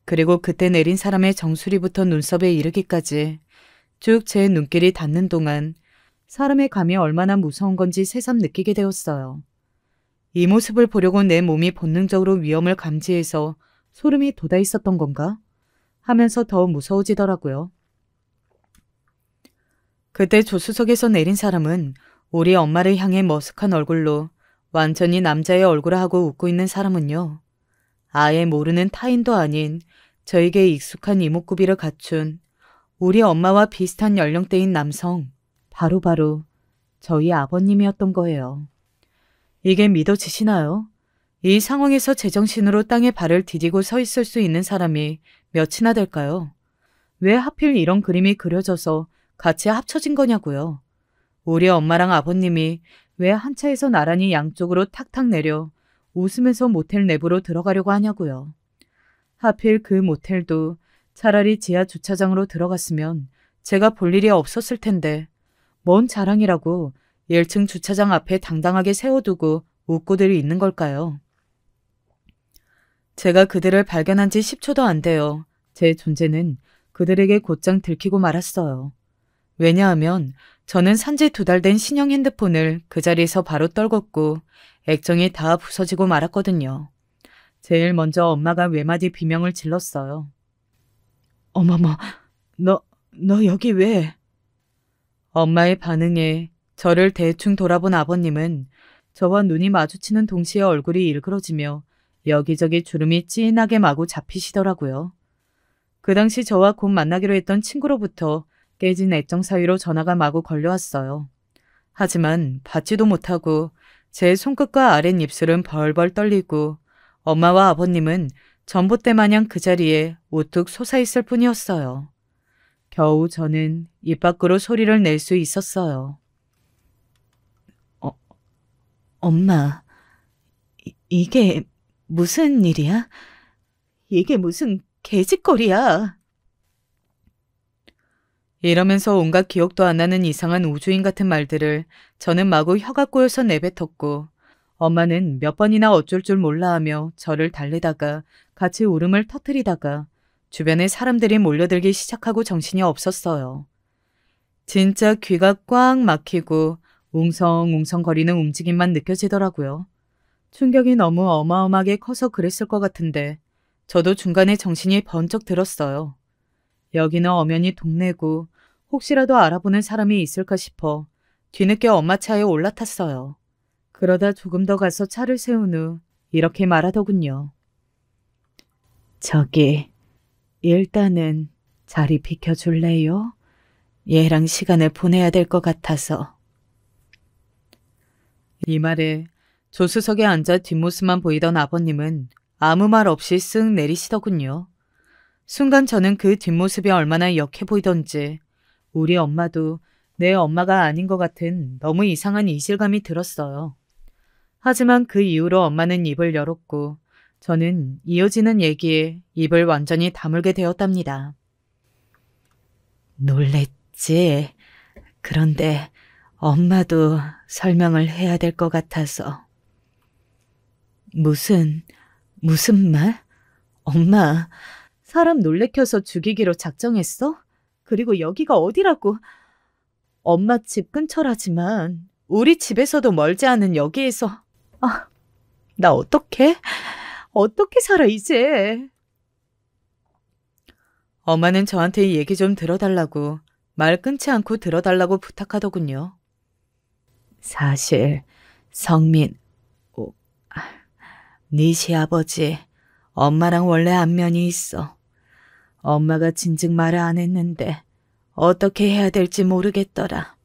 그리고 그때 내린 사람의 정수리부터 눈썹에 이르기까지 쭉 제 눈길이 닿는 동안 사람의 감이 얼마나 무서운 건지 새삼 느끼게 되었어요. 이 모습을 보려고 내 몸이 본능적으로 위험을 감지해서 소름이 돋아 있었던 건가? 하면서 더 무서워지더라고요. 그때 조수석에서 내린 사람은 우리 엄마를 향해 머쓱한 얼굴로 완전히 남자의 얼굴을 하고 웃고 있는 사람은요. 아예 모르는 타인도 아닌 저에게 익숙한 이목구비를 갖춘 우리 엄마와 비슷한 연령대인 남성, 바로 저희 아버님이었던 거예요. 이게 믿어지시나요? 이 상황에서 제정신으로 땅에 발을 디디고 서 있을 수 있는 사람이 몇이나 될까요? 왜 하필 이런 그림이 그려져서 같이 합쳐진 거냐고요. 우리 엄마랑 아버님이 왜 한 차에서 나란히 양쪽으로 탁탁 내려 웃으면서 모텔 내부로 들어가려고 하냐고요. 하필 그 모텔도 차라리 지하 주차장으로 들어갔으면 제가 볼 일이 없었을 텐데 뭔 자랑이라고 1층 주차장 앞에 당당하게 세워두고 웃고들 있는 걸까요? 제가 그들을 발견한 지 10초도 안 돼요. 제 존재는 그들에게 곧장 들키고 말았어요. 왜냐하면 저는 산지 2달 된 신형 핸드폰을 그 자리에서 바로 떨궜고 액정이 다 부서지고 말았거든요. 제일 먼저 엄마가 외마디 비명을 질렀어요. 어머머, 너 여기 왜? 엄마의 반응에 저를 대충 돌아본 아버님은 저와 눈이 마주치는 동시에 얼굴이 일그러지며 여기저기 주름이 진하게 마구 잡히시더라고요. 그 당시 저와 곧 만나기로 했던 친구로부터 깨진 애정 사위로 전화가 마구 걸려왔어요. 하지만 받지도 못하고 제 손끝과 아랫입술은 벌벌 떨리고 엄마와 아버님은 전봇대 마냥 그 자리에 우뚝 솟아있을 뿐이었어요. 겨우 저는 입 밖으로 소리를 낼 수 있었어요. 엄마, 이게 무슨 일이야? 이게 무슨 개짓거리야? 이러면서 온갖 기억도 안 나는 이상한 우주인 같은 말들을 저는 마구 혀가 꼬여서 내뱉었고 엄마는 몇 번이나 어쩔 줄 몰라 하며 저를 달래다가 같이 울음을 터뜨리다가 주변에 사람들이 몰려들기 시작하고 정신이 없었어요. 진짜 귀가 꽉 막히고 웅성웅성거리는 움직임만 느껴지더라고요. 충격이 너무 어마어마하게 커서 그랬을 것 같은데 저도 중간에 정신이 번쩍 들었어요. 여기는 엄연히 동네고 혹시라도 알아보는 사람이 있을까 싶어 뒤늦게 엄마 차에 올라탔어요. 그러다 조금 더 가서 차를 세운 후 이렇게 말하더군요. 저기, 일단은 자리 비켜줄래요? 얘랑 시간을 보내야 될 것 같아서. 이 말에 조수석에 앉아 뒷모습만 보이던 아버님은 아무 말 없이 쓱 내리시더군요. 순간 저는 그 뒷모습이 얼마나 역해 보이던지 우리 엄마도 내 엄마가 아닌 것 같은 너무 이상한 이질감이 들었어요. 하지만 그 이후로 엄마는 입을 열었고 저는 이어지는 얘기에 입을 완전히 다물게 되었답니다. 놀랬지. 그런데 엄마도 설명을 해야 될 것 같아서. 무슨 말? 엄마, 사람 놀래켜서 죽이기로 작정했어? 그리고 여기가 어디라고? 엄마 집 근처라지만 우리 집에서도 멀지 않은 여기에서. 나 어떡해? 어떻게 살아 이제? 엄마는 저한테 얘기 좀 들어달라고 말 끊지 않고 들어달라고 부탁하더군요. 사실 성민, 네 시아버지 엄마랑 원래 안면이 있어. 엄마가 진즉 말을 안 했는데 어떻게 해야 될지 모르겠더라.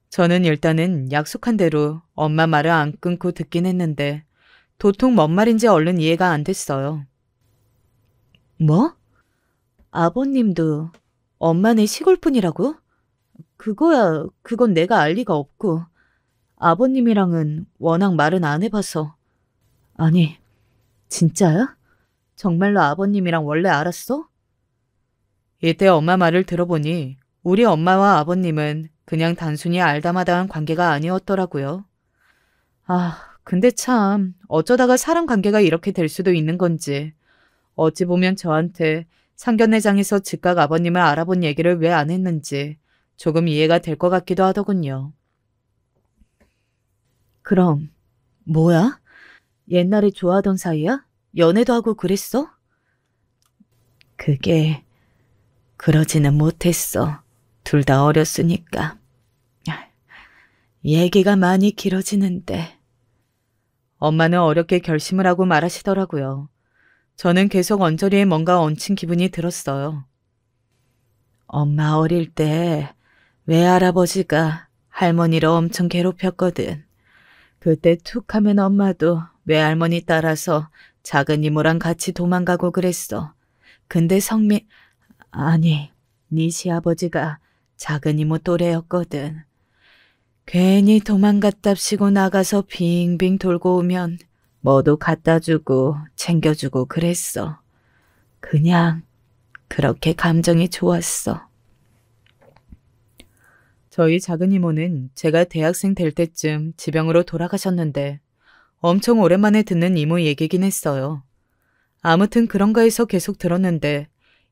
저는 일단은 약속한 대로 엄마 말을 안 끊고 듣긴 했는데 도통 뭔 말인지 얼른 이해가 안 됐어요. 뭐? 아버님도 엄마네 시골분이라고? 그건 내가 알 리가 없고 아버님이랑은 워낙 말은 안 해봐서. 아니, 진짜야? 정말로 아버님이랑 원래 알았어? 이때 엄마 말을 들어보니 우리 엄마와 아버님은 그냥 단순히 알다마다한 관계가 아니었더라고요. 근데 참 어쩌다가 사람 관계가 이렇게 될 수도 있는 건지 어찌 보면 저한테 상견례장에서 즉각 아버님을 알아본 얘기를 왜 안 했는지 조금 이해가 될 것 같기도 하더군요. 그럼 뭐야? 옛날에 좋아하던 사이야? 연애도 하고 그랬어? 그게 그러지는 못했어. 둘 다 어렸으니까. 얘기가 많이 길어지는데. 엄마는 어렵게 결심을 하고 말하시더라고요. 저는 계속 언저리에 뭔가 얹힌 기분이 들었어요. 엄마 어릴 때 외할아버지가 할머니를 엄청 괴롭혔거든. 그때 툭 하면 엄마도 외할머니 따라서 작은 이모랑 같이 도망가고 그랬어. 근데 네 시아버지가 작은 이모 또래였거든. 괜히 도망갔답시고 나가서 빙빙 돌고 오면 뭐도 갖다 주고 챙겨주고 그랬어. 그냥 그렇게 감정이 좋았어. 저희 작은 이모는 제가 대학생 될 때쯤 지병으로 돌아가셨는데 엄청 오랜만에 듣는 이모 얘기긴 했어요. 아무튼 그런가 해서 계속 들었는데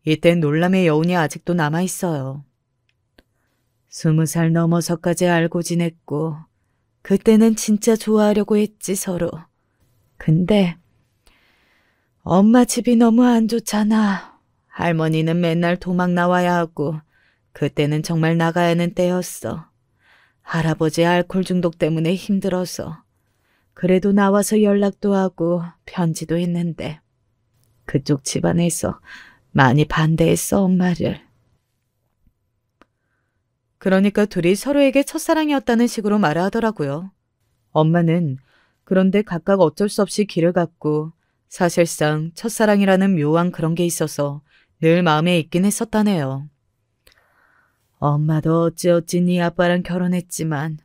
이땐 놀람의 여운이 아직도 남아있어요. 20살 넘어서까지 알고 지냈고 그때는 진짜 좋아하려고 했지 서로. 근데 엄마 집이 너무 안 좋잖아. 할머니는 맨날 도망 나와야 하고 그때는 정말 나가야 하는 때였어. 할아버지 알코올 중독 때문에 힘들어서. 그래도 나와서 연락도 하고 편지도 했는데 그쪽 집안에서 많이 반대했어 엄마를. 그러니까 둘이 서로에게 첫사랑이었다는 식으로 말을 하더라고요. 엄마는 그런데 각각 어쩔 수 없이 길을 갔고 사실상 첫사랑이라는 묘한 그런 게 있어서 늘 마음에 있긴 했었다네요. 엄마도 어찌어찌 네 아빠랑 결혼했지만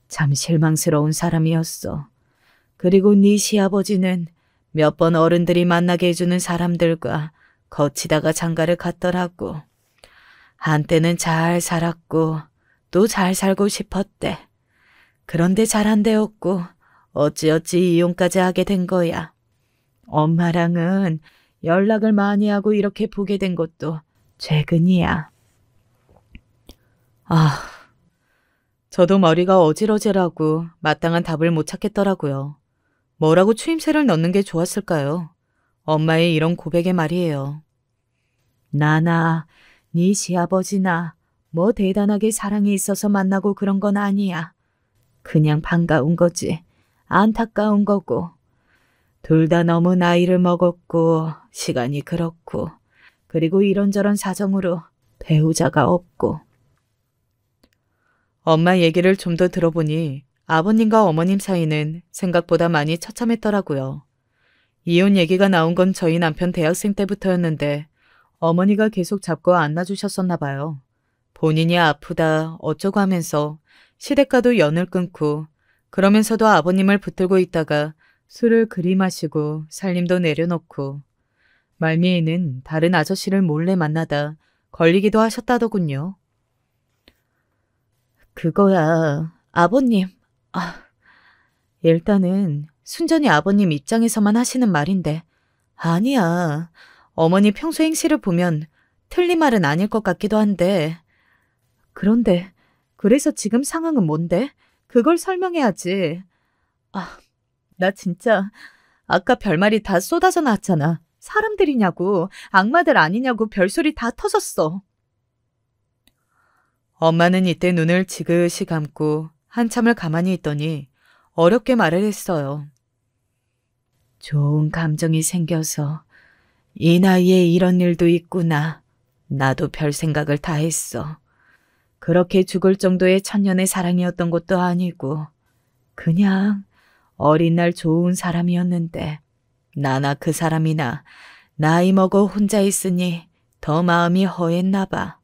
참 실망스러운 사람이었어. 그리고 네 시아버지는 몇 번 어른들이 만나게 해주는 사람들과 거치다가 장가를 갔더라고. 한때는 잘 살았고 또 잘 살고 싶었대. 그런데 잘 안 되었고 어찌어찌 이혼까지 하게 된 거야. 엄마랑은 연락을 많이 하고 이렇게 보게 된 것도 최근이야. 저도 머리가 어질어질하고 마땅한 답을 못 찾겠더라고요. 뭐라고 추임새를 넣는 게 좋았을까요? 엄마의 이런 고백에 말이에요. 나나 네 시아버지나 뭐 대단하게 사랑이 있어서 만나고 그런 건 아니야. 그냥 반가운 거지. 안타까운 거고. 둘 다 너무 나이를 먹었고 시간이 그렇고 그리고 이런저런 사정으로 배우자가 없고. 엄마 얘기를 좀 더 들어보니 아버님과 어머님 사이는 생각보다 많이 처참했더라고요. 이혼 얘기가 나온 건 저희 남편 대학생 때부터였는데 어머니가 계속 잡고 안아주셨었나 봐요. 본인이 아프다 어쩌고 하면서 시댁과도 연을 끊고 그러면서도 아버님을 붙들고 있다가 술을 그리 마시고 살림도 내려놓고 말미에는 다른 아저씨를 몰래 만나다 걸리기도 하셨다더군요. 그거야, 아버님. 일단은 순전히 아버님 입장에서만 하시는 말인데 아니야. 어머니 평소 행실을 보면 틀린 말은 아닐 것 같기도 한데 그런데 그래서 지금 상황은 뭔데? 그걸 설명해야지. 나 진짜 아까 별말이 다 쏟아져 나왔잖아. 사람들이냐고 악마들 아니냐고 별소리 다 터졌어. 엄마는 이때 눈을 지그시 감고 한참을 가만히 있더니 어렵게 말을 했어요. 좋은 감정이 생겨서 이 나이에 이런 일도 있구나. 나도 별 생각을 다 했어. 그렇게 죽을 정도의 천년의 사랑이었던 것도 아니고 그냥 어린 날 좋은 사람이었는데 나나 그 사람이나 나이 먹어 혼자 있으니 더 마음이 허했나 봐.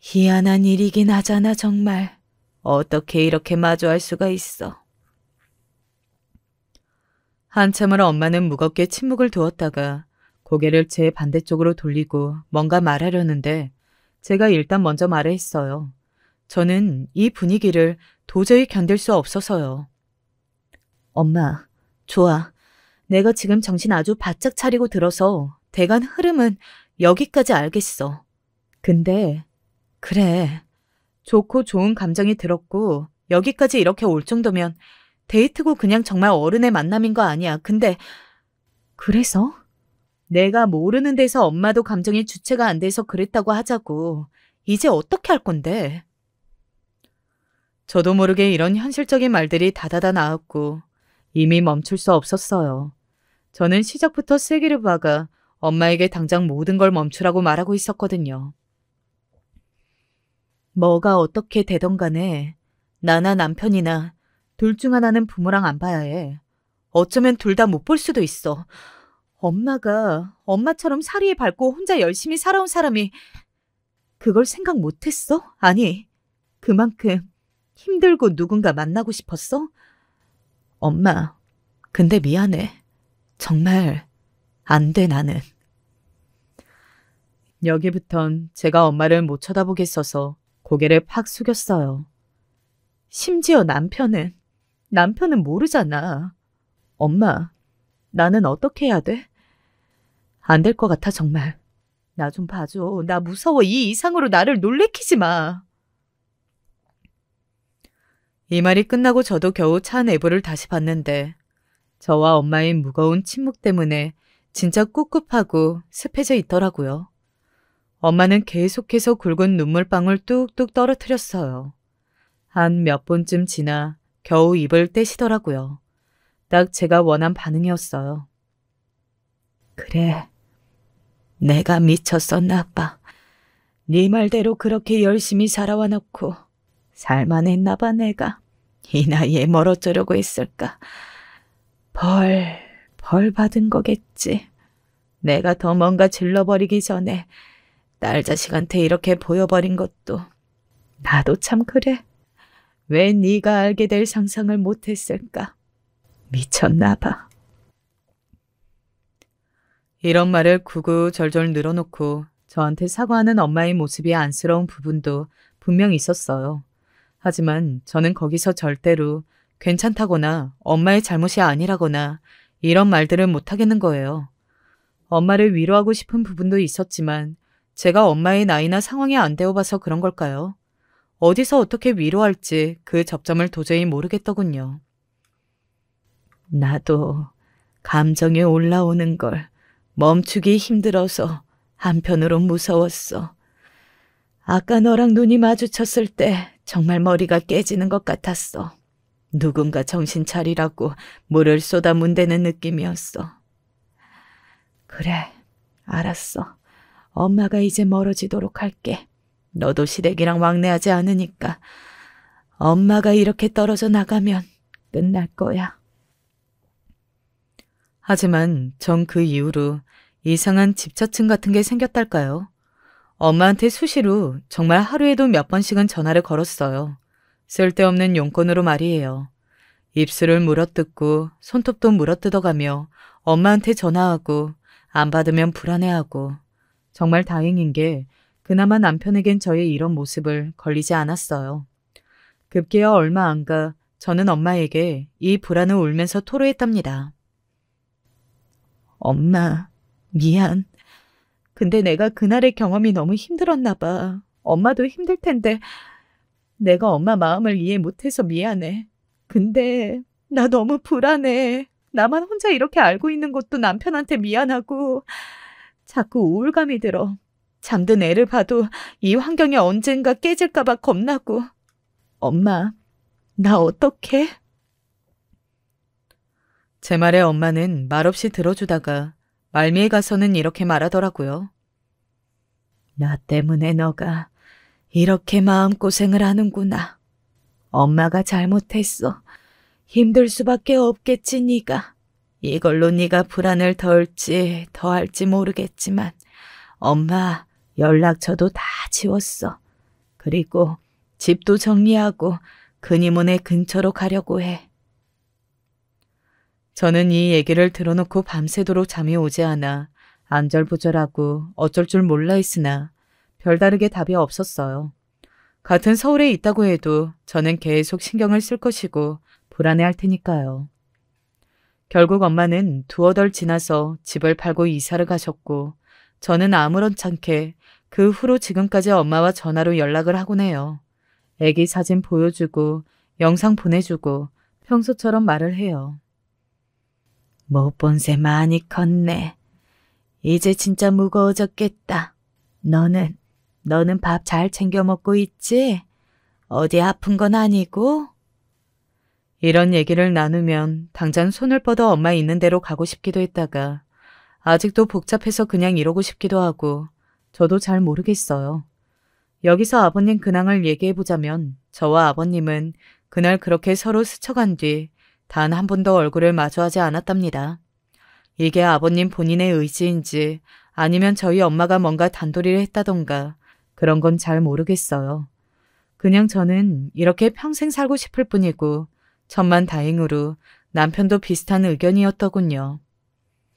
희한한 일이긴 하잖아 정말. 어떻게 이렇게 마주할 수가 있어. 한참을 엄마는 무겁게 침묵을 두었다가 고개를 제 반대쪽으로 돌리고 뭔가 말하려는데 제가 일단 먼저 말을 했어요. 저는 이 분위기를 도저히 견딜 수 없어서요. 엄마, 좋아. 내가 지금 정신 아주 바짝 차리고 들어서 대간 흐름은 여기까지 알겠어. 근데 그래. 좋고 좋은 감정이 들었고 여기까지 이렇게 올 정도면 데이트고 그냥 정말 어른의 만남인 거 아니야. 근데 그래서? 내가 모르는 데서 엄마도 감정이 주체가 안 돼서 그랬다고 하자고. 이제 어떻게 할 건데? 저도 모르게 이런 현실적인 말들이 다다다 나왔고 이미 멈출 수 없었어요. 저는 시작부터 세기를 박아 엄마에게 당장 모든 걸 멈추라고 말하고 있었거든요. 뭐가 어떻게 되던 간에 나나 남편이나 둘 중 하나는 부모랑 안 봐야 해. 어쩌면 둘 다 못 볼 수도 있어. 엄마가 엄마처럼 사리에 밟고 혼자 열심히 살아온 사람이 그걸 생각 못했어? 아니, 그만큼 힘들고 누군가 만나고 싶었어? 엄마, 근데 미안해. 정말 안 돼, 나는. 여기부턴 제가 엄마를 못 쳐다보겠어서 고개를 팍 숙였어요. 심지어 남편은 모르잖아. 엄마, 나는 어떻게 해야 돼? 안 될 것 같아, 정말. 나 좀 봐줘. 나 무서워. 이 이상으로 나를 놀래키지 마. 이 말이 끝나고 저도 겨우 차 내부를 다시 봤는데 저와 엄마의 무거운 침묵 때문에 진짜 꿉꿉하고 습해져 있더라고요. 엄마는 계속해서 굵은 눈물방울 뚝뚝 떨어뜨렸어요. 한 몇 번쯤 지나 겨우 입을 떼시더라고요. 딱 제가 원한 반응이었어요. 그래, 내가 미쳤었나 봐. 네 말대로 그렇게 열심히 살아와 놓고 살만했나 봐 내가. 이 나이에 뭘 어쩌려고 했을까. 벌 받은 거겠지. 내가 더 뭔가 질러버리기 전에 딸 자식한테 이렇게 보여버린 것도 나도 참 그래. 왜 네가 알게 될 상상을 못했을까. 미쳤나 봐. 이런 말을 구구절절 늘어놓고 저한테 사과하는 엄마의 모습이 안쓰러운 부분도 분명 있었어요. 하지만 저는 거기서 절대로 괜찮다거나 엄마의 잘못이 아니라거나 이런 말들을 못하겠는 거예요. 엄마를 위로하고 싶은 부분도 있었지만 제가 엄마의 나이나 상황이 안 되어봐서 그런 걸까요? 어디서 어떻게 위로할지 그 접점을 도저히 모르겠더군요. 나도 감정이 올라오는 걸 멈추기 힘들어서 한편으로 무서웠어. 아까 너랑 눈이 마주쳤을 때 정말 머리가 깨지는 것 같았어. 누군가 정신 차리라고 물을 쏟아 문대는 느낌이었어. 그래, 알았어. 엄마가 이제 멀어지도록 할게. 너도 시댁이랑 왕래하지 않으니까. 엄마가 이렇게 떨어져 나가면 끝날 거야. 하지만 전 그 이후로 이상한 집착증 같은 게 생겼달까요? 엄마한테 수시로 정말 하루에도 몇 번씩은 전화를 걸었어요. 쓸데없는 용건으로 말이에요. 입술을 물어뜯고 손톱도 물어뜯어가며 엄마한테 전화하고 안 받으면 불안해하고 정말 다행인 게 그나마 남편에겐 저의 이런 모습을 걸리지 않았어요. 급기야 얼마 안 가 저는 엄마에게 이 불안을 울면서 토로했답니다. 엄마, 미안. 근데 내가 그날의 경험이 너무 힘들었나 봐. 엄마도 힘들 텐데 내가 엄마 마음을 이해 못해서 미안해. 근데 나 너무 불안해. 나만 혼자 이렇게 알고 있는 것도 남편한테 미안하고 자꾸 우울감이 들어. 잠든 애를 봐도 이 환경이 언젠가 깨질까 봐 겁나고. 엄마, 나 어떡해? 제 말에 엄마는 말없이 들어주다가 말미에 가서는 이렇게 말하더라고요. 나 때문에 너가 이렇게 마음고생을 하는구나. 엄마가 잘못했어. 힘들 수밖에 없겠지 네가. 이걸로 네가 불안을 덜지 더할지 모르겠지만 엄마 연락처도 다 지웠어. 그리고 집도 정리하고 그니모네 근처로 가려고 해. 저는 이 얘기를 들어놓고 밤새도록 잠이 오지 않아 안절부절하고 어쩔 줄 몰라 했으나 별다르게 답이 없었어요. 같은 서울에 있다고 해도 저는 계속 신경을 쓸 것이고 불안해할 테니까요. 결국 엄마는 두어 달 지나서 집을 팔고 이사를 가셨고 저는 아무렇지않게 그 후로 지금까지 엄마와 전화로 연락을 하곤 해요. 애기 사진 보여주고 영상 보내주고 평소처럼 말을 해요. 못 본 새 많이 컸네. 이제 진짜 무거워졌겠다. 너는 밥 잘 챙겨 먹고 있지? 어디 아픈 건 아니고? 이런 얘기를 나누면 당장 손을 뻗어 엄마 있는 데로 가고 싶기도 했다가 아직도 복잡해서 그냥 이러고 싶기도 하고 저도 잘 모르겠어요. 여기서 아버님 근황을 얘기해보자면 저와 아버님은 그날 그렇게 서로 스쳐간 뒤 단 한 번도 얼굴을 마주하지 않았답니다. 이게 아버님 본인의 의지인지 아니면 저희 엄마가 뭔가 단도리를 했다던가 그런 건 잘 모르겠어요. 그냥 저는 이렇게 평생 살고 싶을 뿐이고 천만다행으로 남편도 비슷한 의견이었더군요.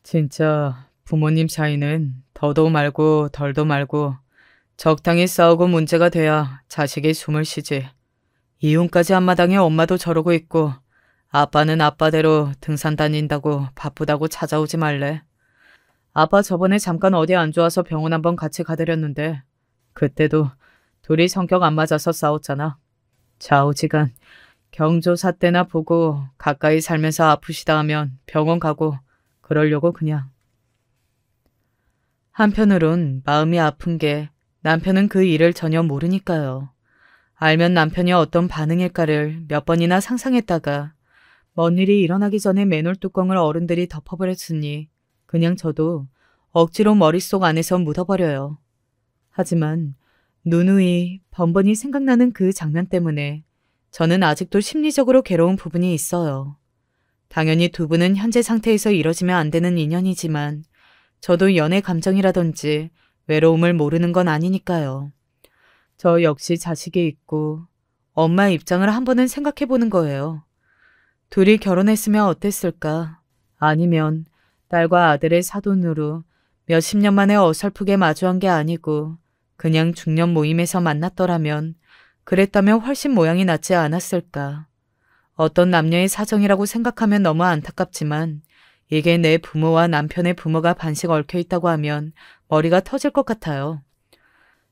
진짜 부모님 사이는 더도 말고 덜도 말고 적당히 싸우고 문제가 돼야 자식이 숨을 쉬지. 이혼까지 한마당에 엄마도 저러고 있고 아빠는 아빠대로 등산 다닌다고 바쁘다고 찾아오지 말래. 아빠 저번에 잠깐 어디 안 좋아서 병원 한번 같이 가드렸는데 그때도 둘이 성격 안 맞아서 싸웠잖아. 좌우지간 경조사 때나 보고 가까이 살면서 아프시다 하면 병원 가고 그러려고 그냥. 한편으론 마음이 아픈 게 남편은 그 일을 전혀 모르니까요. 알면 남편이 어떤 반응일까를 몇 번이나 상상했다가 먼 일이 일어나기 전에 맨홀 뚜껑을 어른들이 덮어버렸으니 그냥 저도 억지로 머릿속 안에서 묻어버려요. 하지만 누누이 번번이 생각나는 그 장면 때문에 저는 아직도 심리적으로 괴로운 부분이 있어요. 당연히 두 분은 현재 상태에서 이뤄지면 안 되는 인연이지만 저도 연애 감정이라든지 외로움을 모르는 건 아니니까요. 저 역시 자식이 있고 엄마 입장을 한 번은 생각해 보는 거예요. 둘이 결혼했으면 어땠을까? 아니면 딸과 아들의 사돈으로 몇십 년 만에 어설프게 마주한 게 아니고 그냥 중년 모임에서 만났더라면 그랬다면 훨씬 모양이 낫지 않았을까? 어떤 남녀의 사정이라고 생각하면 너무 안타깝지만 이게 내 부모와 남편의 부모가 반씩 얽혀 있다고 하면 머리가 터질 것 같아요.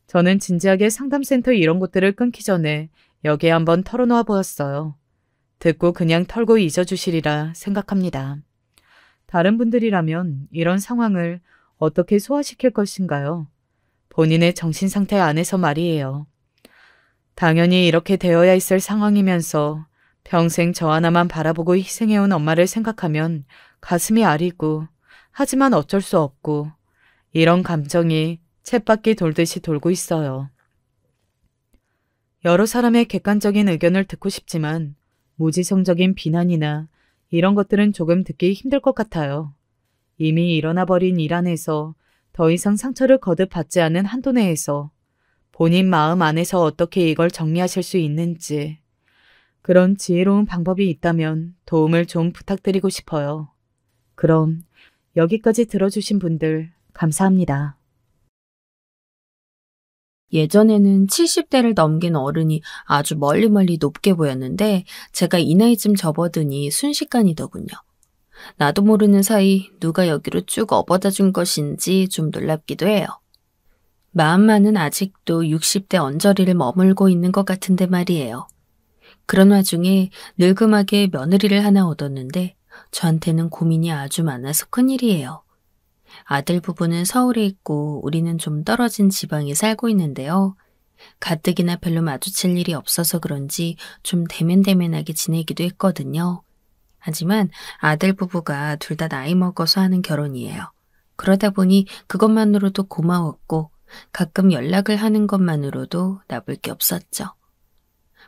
저는 진지하게 상담센터 이런 곳들을 끊기 전에 여기에 한번 털어놓아 보았어요. 듣고 그냥 털고 잊어주시리라 생각합니다. 다른 분들이라면 이런 상황을 어떻게 소화시킬 것인가요? 본인의 정신상태 안에서 말이에요. 당연히 이렇게 되어야 했을 상황이면서 평생 저 하나만 바라보고 희생해온 엄마를 생각하면 가슴이 아리고 하지만 어쩔 수 없고 이런 감정이 쳇바퀴 돌듯이 돌고 있어요. 여러 사람의 객관적인 의견을 듣고 싶지만 무지성적인 비난이나 이런 것들은 조금 듣기 힘들 것 같아요. 이미 일어나버린 일 안에서 더 이상 상처를 거듭 받지 않은 한도 내에서 본인 마음 안에서 어떻게 이걸 정리하실 수 있는지 그런 지혜로운 방법이 있다면 도움을 좀 부탁드리고 싶어요. 그럼 여기까지 들어주신 분들 감사합니다. 예전에는 70대를 넘긴 어른이 아주 멀리 높게 보였는데 제가 이 나이쯤 접어드니 순식간이더군요. 나도 모르는 사이 누가 여기로 쭉 업어다 준 것인지 좀 놀랍기도 해요. 마음만은 아직도 60대 언저리를 머물고 있는 것 같은데 말이에요. 그런 와중에 늙음하게 며느리를 하나 얻었는데 저한테는 고민이 아주 많아서 큰일이에요. 아들 부부는 서울에 있고 우리는 좀 떨어진 지방에 살고 있는데요. 가뜩이나 별로 마주칠 일이 없어서 그런지 좀 대면대면하게 지내기도 했거든요. 하지만 아들 부부가 둘 다 나이 먹어서 하는 결혼이에요. 그러다 보니 그것만으로도 고마웠고 가끔 연락을 하는 것만으로도 나쁠 게 없었죠.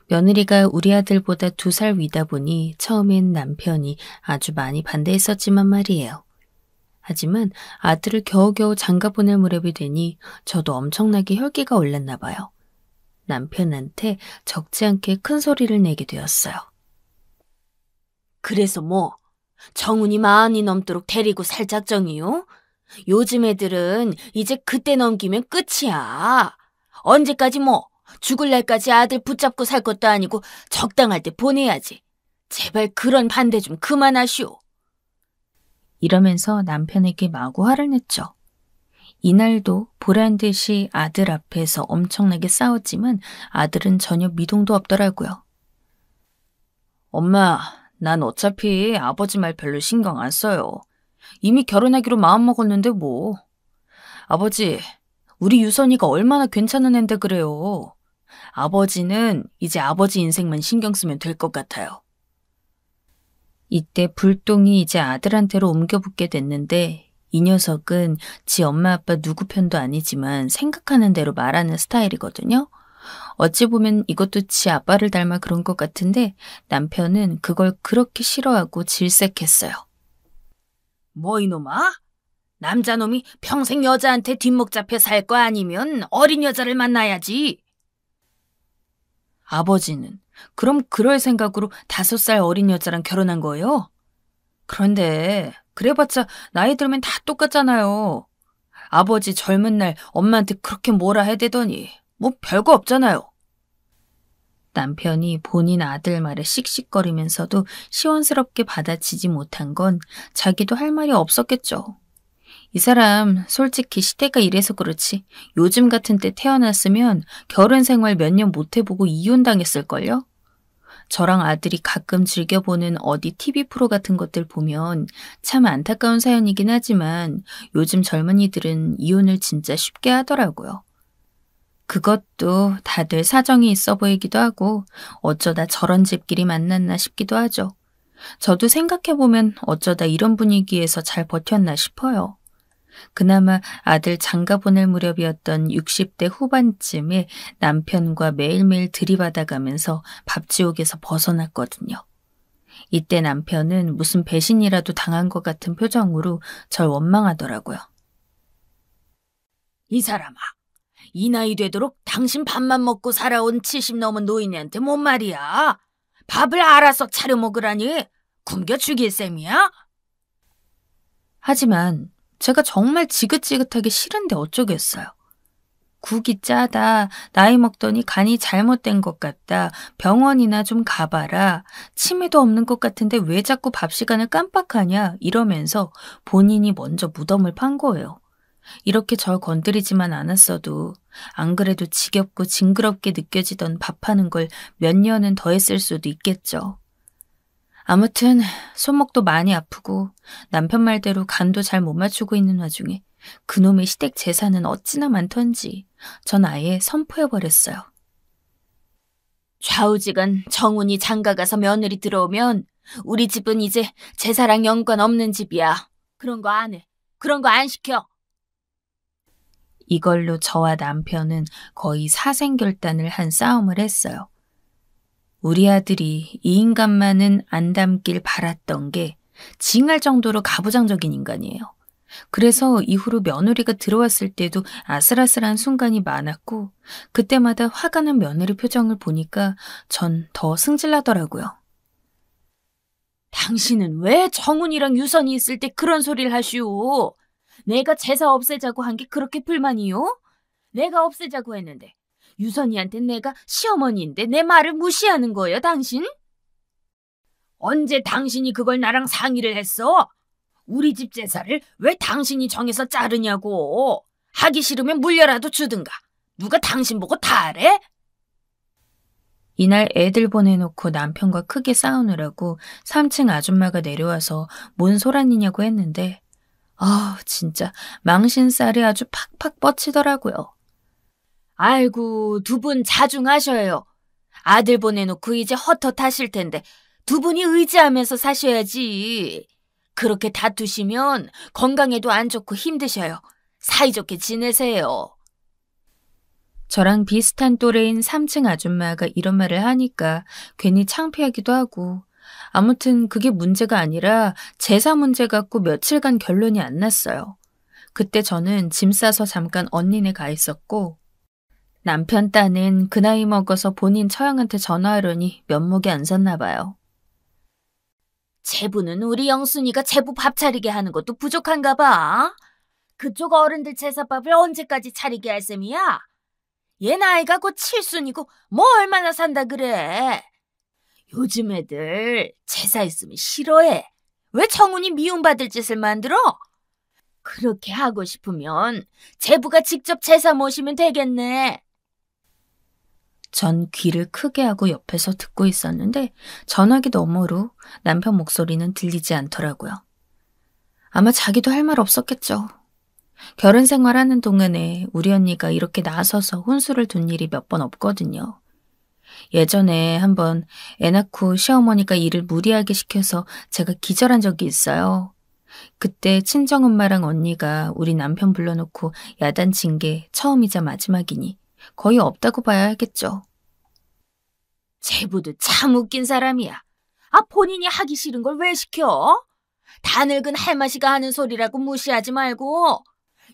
며느리가 우리 아들보다 2살 위다 보니 처음엔 남편이 아주 많이 반대했었지만 말이에요. 하지만 아들을 겨우겨우 장가보낼 무렵이 되니 저도 엄청나게 혈기가 올랐나 봐요. 남편한테 적지 않게 큰 소리를 내게 되었어요. 그래서 뭐? 정훈이 40이 넘도록 데리고 살 작정이요? 요즘 애들은 이제 그때 넘기면 끝이야. 언제까지 뭐 죽을 날까지 아들 붙잡고 살 것도 아니고 적당할 때 보내야지. 제발 그런 반대 좀 그만하시오. 이러면서 남편에게 마구 화를 냈죠. 이날도 보란 듯이 아들 앞에서 엄청나게 싸웠지만 아들은 전혀 미동도 없더라고요. 엄마, 난 어차피 아버지 말 별로 신경 안 써요. 이미 결혼하기로 마음먹었는데 뭐. 아버지, 우리 유선이가 얼마나 괜찮은 앤데 그래요. 아버지는 이제 아버지 인생만 신경 쓰면 될 것 같아요. 이때 불똥이 이제 아들한테로 옮겨붙게 됐는데 이 녀석은 지 엄마 아빠 누구 편도 아니지만 생각하는 대로 말하는 스타일이거든요. 어찌 보면 이것도 지 아빠를 닮아 그런 것 같은데 남편은 그걸 그렇게 싫어하고 질색했어요. 뭐 이놈아? 남자놈이 평생 여자한테 뒷목 잡혀 살 거 아니면 어린 여자를 만나야지. 아버지는 그럼 그럴 생각으로 5살 어린 여자랑 결혼한 거예요? 그런데 그래봤자 나이 들면 다 똑같잖아요. 아버지 젊은 날 엄마한테 그렇게 뭐라 해대더니 뭐 별거 없잖아요. 남편이 본인 아들 말에 씩씩거리면서도 시원스럽게 받아치지 못한 건 자기도 할 말이 없었겠죠. 이 사람 솔직히 시대가 이래서 그렇지 요즘 같은 때 태어났으면 결혼 생활 몇 년 못 해보고 이혼당했을걸요? 저랑 아들이 가끔 즐겨보는 어디 TV 프로 같은 것들 보면 참 안타까운 사연이긴 하지만 요즘 젊은이들은 이혼을 진짜 쉽게 하더라고요. 그것도 다들 사정이 있어 보이기도 하고 어쩌다 저런 집끼리 만났나 싶기도 하죠. 저도 생각해보면 어쩌다 이런 분위기에서 잘 버텼나 싶어요. 그나마 아들 장가 보낼 무렵이었던 60대 후반쯤에 남편과 매일매일 들이받아가면서 밥지옥에서 벗어났거든요. 이때 남편은 무슨 배신이라도 당한 것 같은 표정으로 절 원망하더라고요. 이 사람아, 이 나이 되도록 당신 밥만 먹고 살아온 70 넘은 노인네한테 뭔 말이야? 밥을 알아서 차려 먹으라니 굶겨 죽일 셈이야? 하지만 제가 정말 지긋지긋하게 싫은데 어쩌겠어요. 국이 짜다, 나이 먹더니 간이 잘못된 것 같다, 병원이나 좀 가봐라, 치매도 없는 것 같은데 왜 자꾸 밥 시간을 깜빡하냐 이러면서 본인이 먼저 무덤을 판 거예요. 이렇게 절 건드리지만 않았어도 안 그래도 지겹고 징그럽게 느껴지던 밥하는 걸 몇 년은 더 했을 수도 있겠죠. 아무튼 손목도 많이 아프고 남편 말대로 간도 잘 못 맞추고 있는 와중에 그놈의 시댁 재산은 어찌나 많던지 전 아예 선포해버렸어요. 좌우지간 정훈이 장가가서 며느리 들어오면 우리 집은 이제 제사랑 연관 없는 집이야. 그런 거 안 해. 그런 거 안 시켜. 이걸로 저와 남편은 거의 사생결단을 한 싸움을 했어요. 우리 아들이 이 인간만은 안 닮길 바랐던 게 징할 정도로 가부장적인 인간이에요. 그래서 이후로 며느리가 들어왔을 때도 아슬아슬한 순간이 많았고 그때마다 화가 난 며느리 표정을 보니까 전 더 승질나더라고요. 당신은 왜 정훈이랑 유선이 있을 때 그런 소리를 하시오? 내가 제사 없애자고 한 게 그렇게 불만이요? 내가 없애자고 했는데 유선이한텐 내가 시어머니인데 내 말을 무시하는 거예요, 당신? 언제 당신이 그걸 나랑 상의를 했어? 우리 집 제사를 왜 당신이 정해서 자르냐고. 하기 싫으면 물려라도 주든가. 누가 당신 보고 다 하래? 이날 애들 보내놓고 남편과 크게 싸우느라고 3층 아줌마가 내려와서 뭔 소란이냐고 했는데 진짜 망신살이 아주 팍팍 뻗치더라고요. 아이고, 두 분 자중하셔요. 아들 보내놓고 이제 헛헛하실 텐데 두 분이 의지하면서 사셔야지. 그렇게 다투시면 건강에도 안 좋고 힘드셔요. 사이좋게 지내세요. 저랑 비슷한 또래인 3층 아줌마가 이런 말을 하니까 괜히 창피하기도 하고 아무튼 그게 문제가 아니라 제사 문제 갖고 며칠간 결론이 안 났어요. 그때 저는 짐 싸서 잠깐 언니네 가 있었고 남편 딴은 그 나이 먹어서 본인 처형한테 전화하려니 면목이 안 섰나 봐요. 제부는 우리 영순이가 제부 밥 차리게 하는 것도 부족한가 봐. 그쪽 어른들 제사밥을 언제까지 차리게 할 셈이야? 얘 나이가 곧 칠순이고 뭐 얼마나 산다 그래. 요즘 애들 제사 있으면 싫어해. 왜 청운이 미움받을 짓을 만들어? 그렇게 하고 싶으면 제부가 직접 제사 모시면 되겠네. 전 귀를 크게 하고 옆에서 듣고 있었는데 전화기 너머로 남편 목소리는 들리지 않더라고요. 아마 자기도 할 말 없었겠죠. 결혼 생활하는 동안에 우리 언니가 이렇게 나서서 혼수를 둔 일이 몇 번 없거든요. 예전에 한번 애 낳고 시어머니가 일을 무리하게 시켜서 제가 기절한 적이 있어요. 그때 친정엄마랑 언니가 우리 남편 불러놓고 야단친 게 처음이자 마지막이니 거의 없다고 봐야 하겠죠. 제부도 참 웃긴 사람이야. 본인이 하기 싫은 걸 왜 시켜? 다 늙은 할머니가 하는 소리라고 무시하지 말고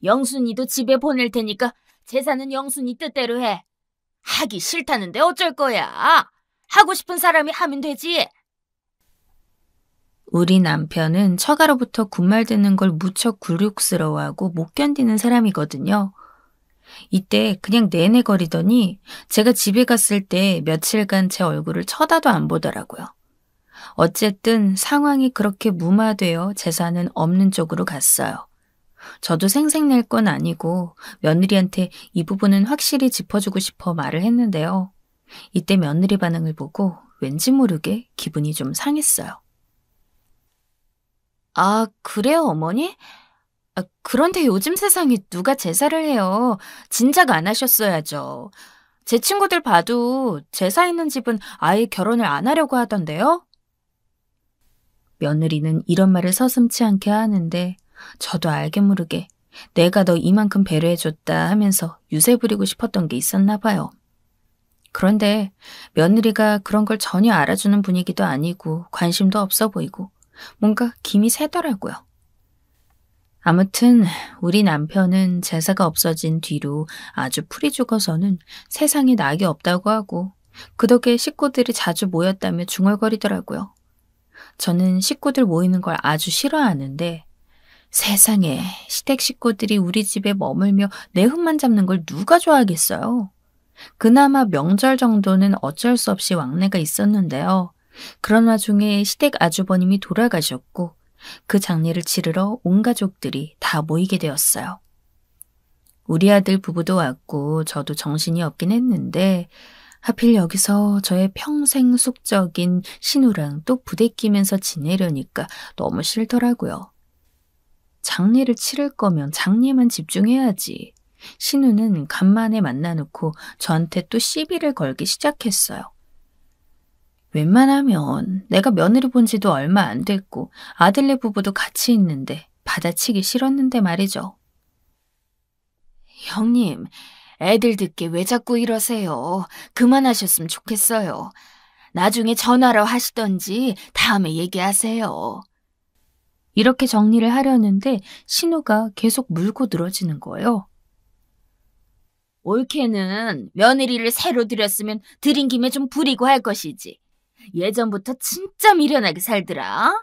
영순이도 집에 보낼 테니까 제사는 영순이 뜻대로 해. 하기 싫다는데 어쩔 거야. 하고 싶은 사람이 하면 되지. 우리 남편은 처가로부터 군말 듣는 걸 무척 굴욕스러워하고 못 견디는 사람이거든요. 이때 그냥 내내거리더니 제가 집에 갔을 때 며칠간 제 얼굴을 쳐다도 안 보더라고요. 어쨌든 상황이 그렇게 무마되어 제사는 없는 쪽으로 갔어요. 저도 생색낼 건 아니고 며느리한테 이 부분은 확실히 짚어주고 싶어 말을 했는데요. 이때 며느리 반응을 보고 왠지 모르게 기분이 좀 상했어요. 아, 그래요, 어머니? 그런데 요즘 세상에 누가 제사를 해요? 진작 안 하셨어야죠. 제 친구들 봐도 제사 있는 집은 아예 결혼을 안 하려고 하던데요? 며느리는 이런 말을 서슴지 않게 하는데 저도 알게 모르게 내가 너 이만큼 배려해줬다 하면서 유세 부리고 싶었던 게 있었나 봐요. 그런데 며느리가 그런 걸 전혀 알아주는 분위기도 아니고 관심도 없어 보이고 뭔가 김이 새더라고요. 아무튼 우리 남편은 제사가 없어진 뒤로 아주 풀이 죽어서는 세상에 낙이 없다고 하고 그 덕에 식구들이 자주 모였다며 중얼거리더라고요. 저는 식구들 모이는 걸 아주 싫어하는데 세상에 시댁 식구들이 우리 집에 머물며 내 흠만 잡는 걸 누가 좋아하겠어요. 그나마 명절 정도는 어쩔 수 없이 왕래가 있었는데요. 그런 와중에 시댁 아주버님이 돌아가셨고 그 장례를 치르러 온 가족들이 다 모이게 되었어요. 우리 아들 부부도 왔고 저도 정신이 없긴 했는데 하필 여기서 저의 평생 숙적인 신우랑 또 부대끼면서 지내려니까 너무 싫더라고요. 장례를 치를 거면 장례만 집중해야지. 신우는 간만에 만나놓고 저한테 또 시비를 걸기 시작했어요. 웬만하면 내가 며느리 본 지도 얼마 안 됐고 아들네 부부도 같이 있는데 받아치기 싫었는데 말이죠. 형님, 애들 듣게 왜 자꾸 이러세요? 그만하셨으면 좋겠어요. 나중에 전화로 하시던지 다음에 얘기하세요. 이렇게 정리를 하려는데 신우가 계속 물고 늘어지는 거예요. 올케는 며느리를 새로 들였으면 들인 김에 좀 부리고 할 것이지. 예전부터 진짜 미련하게 살더라.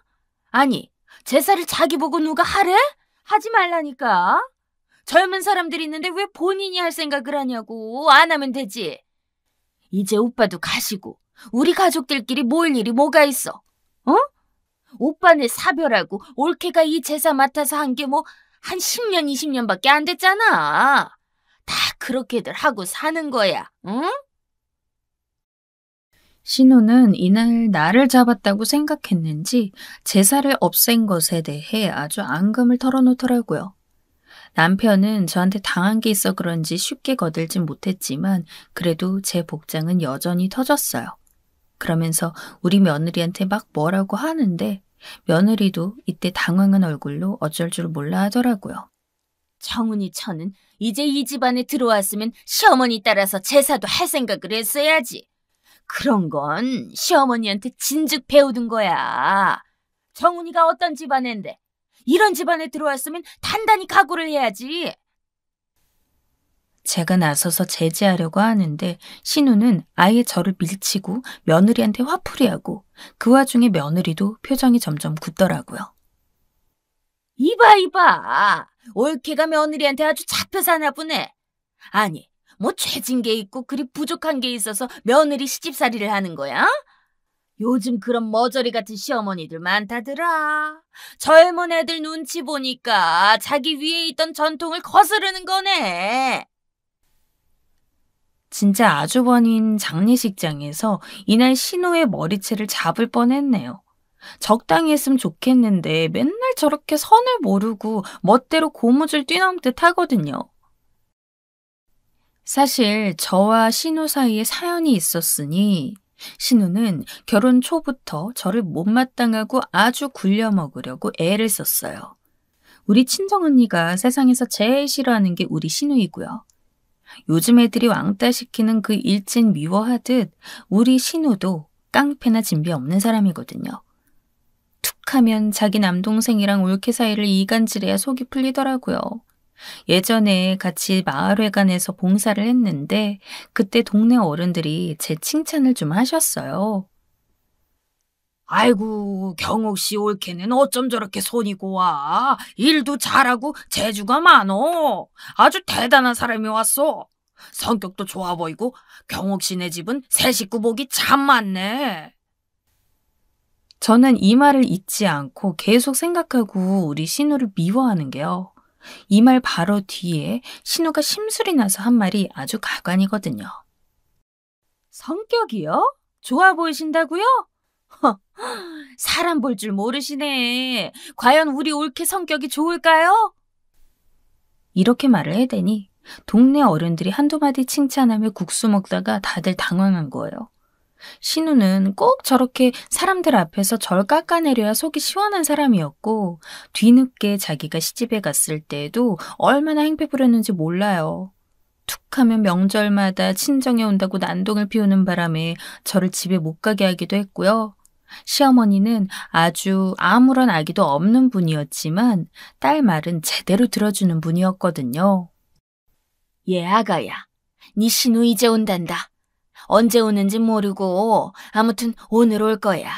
아니, 제사를 자기 보고 누가 하래? 하지 말라니까. 젊은 사람들이 있는데 왜 본인이 할 생각을 하냐고. 안 하면 되지. 이제 오빠도 가시고 우리 가족들끼리 모일 일이 뭐가 있어? 어? 오빠네 사별하고 올케가 이 제사 맡아서 한 게 뭐 한 10년, 20년밖에 안 됐잖아. 다 그렇게들 하고 사는 거야, 응? 신우는 이날 나를 잡았다고 생각했는지 제사를 없앤 것에 대해 아주 앙금을 털어놓더라고요. 남편은 저한테 당한 게 있어 그런지 쉽게 거들진 못했지만 그래도 제 복장은 여전히 터졌어요. 그러면서 우리 며느리한테 막 뭐라고 하는데 며느리도 이때 당황한 얼굴로 어쩔 줄 몰라 하더라고요. 정훈이 처는 이제 이 집안에 들어왔으면 시어머니 따라서 제사도 할 생각을 했어야지. 그런 건 시어머니한테 진즉 배우던 거야. 정훈이가 어떤 집안인데 이런 집안에 들어왔으면 단단히 각오를 해야지. 제가 나서서 제지하려고 하는데 신우는 아예 저를 밀치고 며느리한테 화풀이하고 그 와중에 며느리도 표정이 점점 굳더라고요. 이봐. 올케가 며느리한테 아주 잡혀 사나 보네. 아니, 뭐 죄진 게 있고 그리 부족한 게 있어서 며느리 시집살이를 하는 거야? 요즘 그런 머저리 같은 시어머니들 많다더라. 젊은 애들 눈치 보니까 자기 위에 있던 전통을 거스르는 거네. 진짜 아주버님 장례식장에서 이날 신우의 머리채를 잡을 뻔했네요. 적당히 했으면 좋겠는데 맨날 저렇게 선을 모르고 멋대로 고무줄 뛰넘듯 하거든요. 사실 저와 신우 사이에 사연이 있었으니 신우는 결혼 초부터 저를 못마땅하고 아주 굴려먹으려고 애를 썼어요. 우리 친정언니가 세상에서 제일 싫어하는 게 우리 신우이고요. 요즘 애들이 왕따 시키는 그 일진 미워하듯 우리 신우도 깡패나 진비 없는 사람이거든요. 툭하면 자기 남동생이랑 올케 사이를 이간질해야 속이 풀리더라고요. 예전에 같이 마을회관에서 봉사를 했는데 그때 동네 어른들이 제 칭찬을 좀 하셨어요. 아이고, 경옥 씨 올케는 어쩜 저렇게 손이 고와. 일도 잘하고 재주가 많어. 아주 대단한 사람이 왔어. 성격도 좋아 보이고 경옥 씨네 집은 새 식구 복이 참 많네. 저는 이 말을 잊지 않고 계속 생각하고 우리 신우를 미워하는 게요. 이 말 바로 뒤에 신우가 심술이 나서 한 말이 아주 가관이거든요. 성격이요? 좋아 보이신다고요? 사람 볼 줄 모르시네. 과연 우리 올케 성격이 좋을까요? 이렇게 말을 해대니 동네 어른들이 한두 마디 칭찬하며 국수 먹다가 다들 당황한 거예요. 신우는 꼭 저렇게 사람들 앞에서 절 깎아내려야 속이 시원한 사람이었고 뒤늦게 자기가 시집에 갔을 때에도 얼마나 행패 부렸는지 몰라요. 툭하면 명절마다 친정에 온다고 난동을 피우는 바람에 저를 집에 못 가게 하기도 했고요. 시어머니는 아주 아무런 악의도 없는 분이었지만 딸 말은 제대로 들어주는 분이었거든요. 얘 아가야, 네 신우 이제 온단다. 언제 오는지 모르고 아무튼 오늘 올 거야.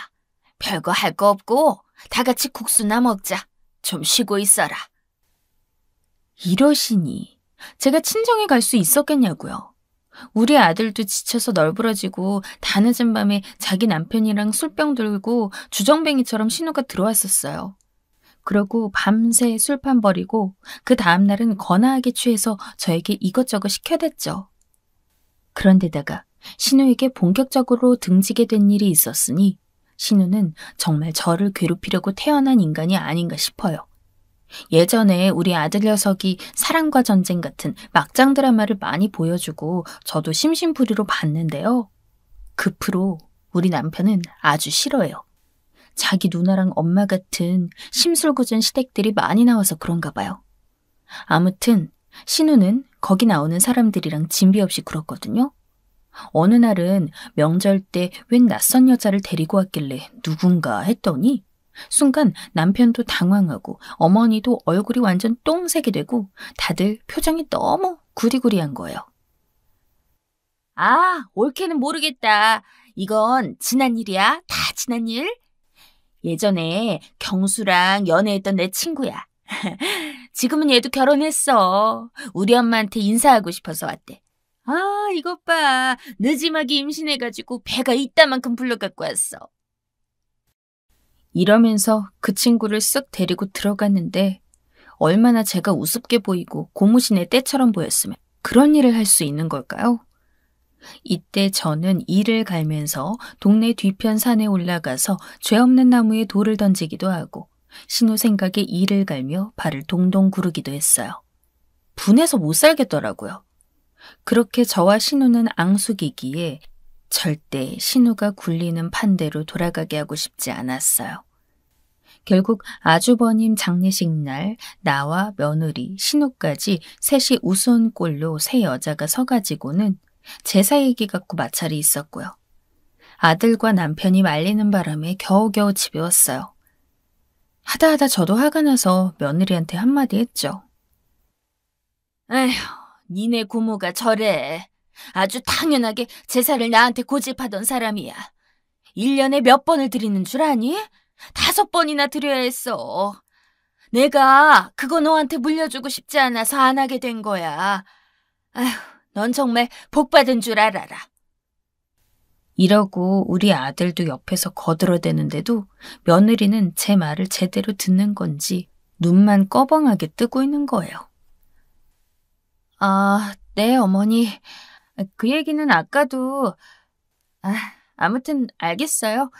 별거 할 거 없고 다 같이 국수나 먹자. 좀 쉬고 있어라. 이러시니 제가 친정에 갈 수 있었겠냐고요. 우리 아들도 지쳐서 널브러지고 다 늦은 밤에 자기 남편이랑 술병 들고 주정뱅이처럼 신우가 들어왔었어요. 그러고 밤새 술판 버리고 그 다음날은 거나하게 취해서 저에게 이것저것 시켜댔죠. 그런데다가 신우에게 본격적으로 등지게 된 일이 있었으니 신우는 정말 저를 괴롭히려고 태어난 인간이 아닌가 싶어요. 예전에 우리 아들 녀석이 사랑과 전쟁 같은 막장 드라마를 많이 보여주고 저도 심심풀이로 봤는데요. 그 프로 우리 남편은 아주 싫어해요. 자기 누나랑 엄마 같은 심술궂은 시댁들이 많이 나와서 그런가 봐요. 아무튼 신우는 거기 나오는 사람들이랑 진비 없이 굴었거든요. 어느 날은 명절 때 웬 낯선 여자를 데리고 왔길래 누군가 했더니 순간 남편도 당황하고 어머니도 얼굴이 완전 똥색이 되고 다들 표정이 너무 구리구리한 거예요. 아, 올케는 모르겠다. 이건 지난 일이야. 다 지난 일. 예전에 경수랑 연애했던 내 친구야. 지금은 얘도 결혼했어. 우리 엄마한테 인사하고 싶어서 왔대. 아, 이것 봐. 늦지막이 임신해가지고 배가 이따만큼 불러갖고 왔어. 이러면서 그 친구를 쓱 데리고 들어갔는데 얼마나 제가 우습게 보이고 고무신의 때처럼 보였으면 그런 일을 할 수 있는 걸까요? 이때 저는 이를 갈면서 동네 뒤편 산에 올라가서 죄 없는 나무에 돌을 던지기도 하고 신우 생각에 이를 갈며 발을 동동 구르기도 했어요. 분해서 못 살겠더라고요. 그렇게 저와 신우는 앙숙이기에 절대 신우가 굴리는 판대로 돌아가게 하고 싶지 않았어요. 결국 아주버님 장례식 날 나와 며느리, 신우까지 셋이 우스운 꼴로 세 여자가 서가지고는 제사 얘기 갖고 마찰이 있었고요. 아들과 남편이 말리는 바람에 겨우겨우 집에 왔어요. 하다하다 저도 화가 나서 며느리한테 한마디 했죠. 에휴, 니네 고모가 저래. 아주 당연하게 제사를 나한테 고집하던 사람이야. 1년에 몇 번을 드리는 줄 아니? 5번이나 드려야 했어. 내가 그거 너한테 물려주고 싶지 않아서 안 하게 된 거야. 아휴, 넌 정말 복 받은 줄 알아라. 이러고 우리 아들도 옆에서 거들어대는데도 며느리는 제 말을 제대로 듣는 건지 눈만 꺼벙하게 뜨고 있는 거예요. 아, 네, 어머니. 그 얘기는 아까도... 아무튼 알겠어요.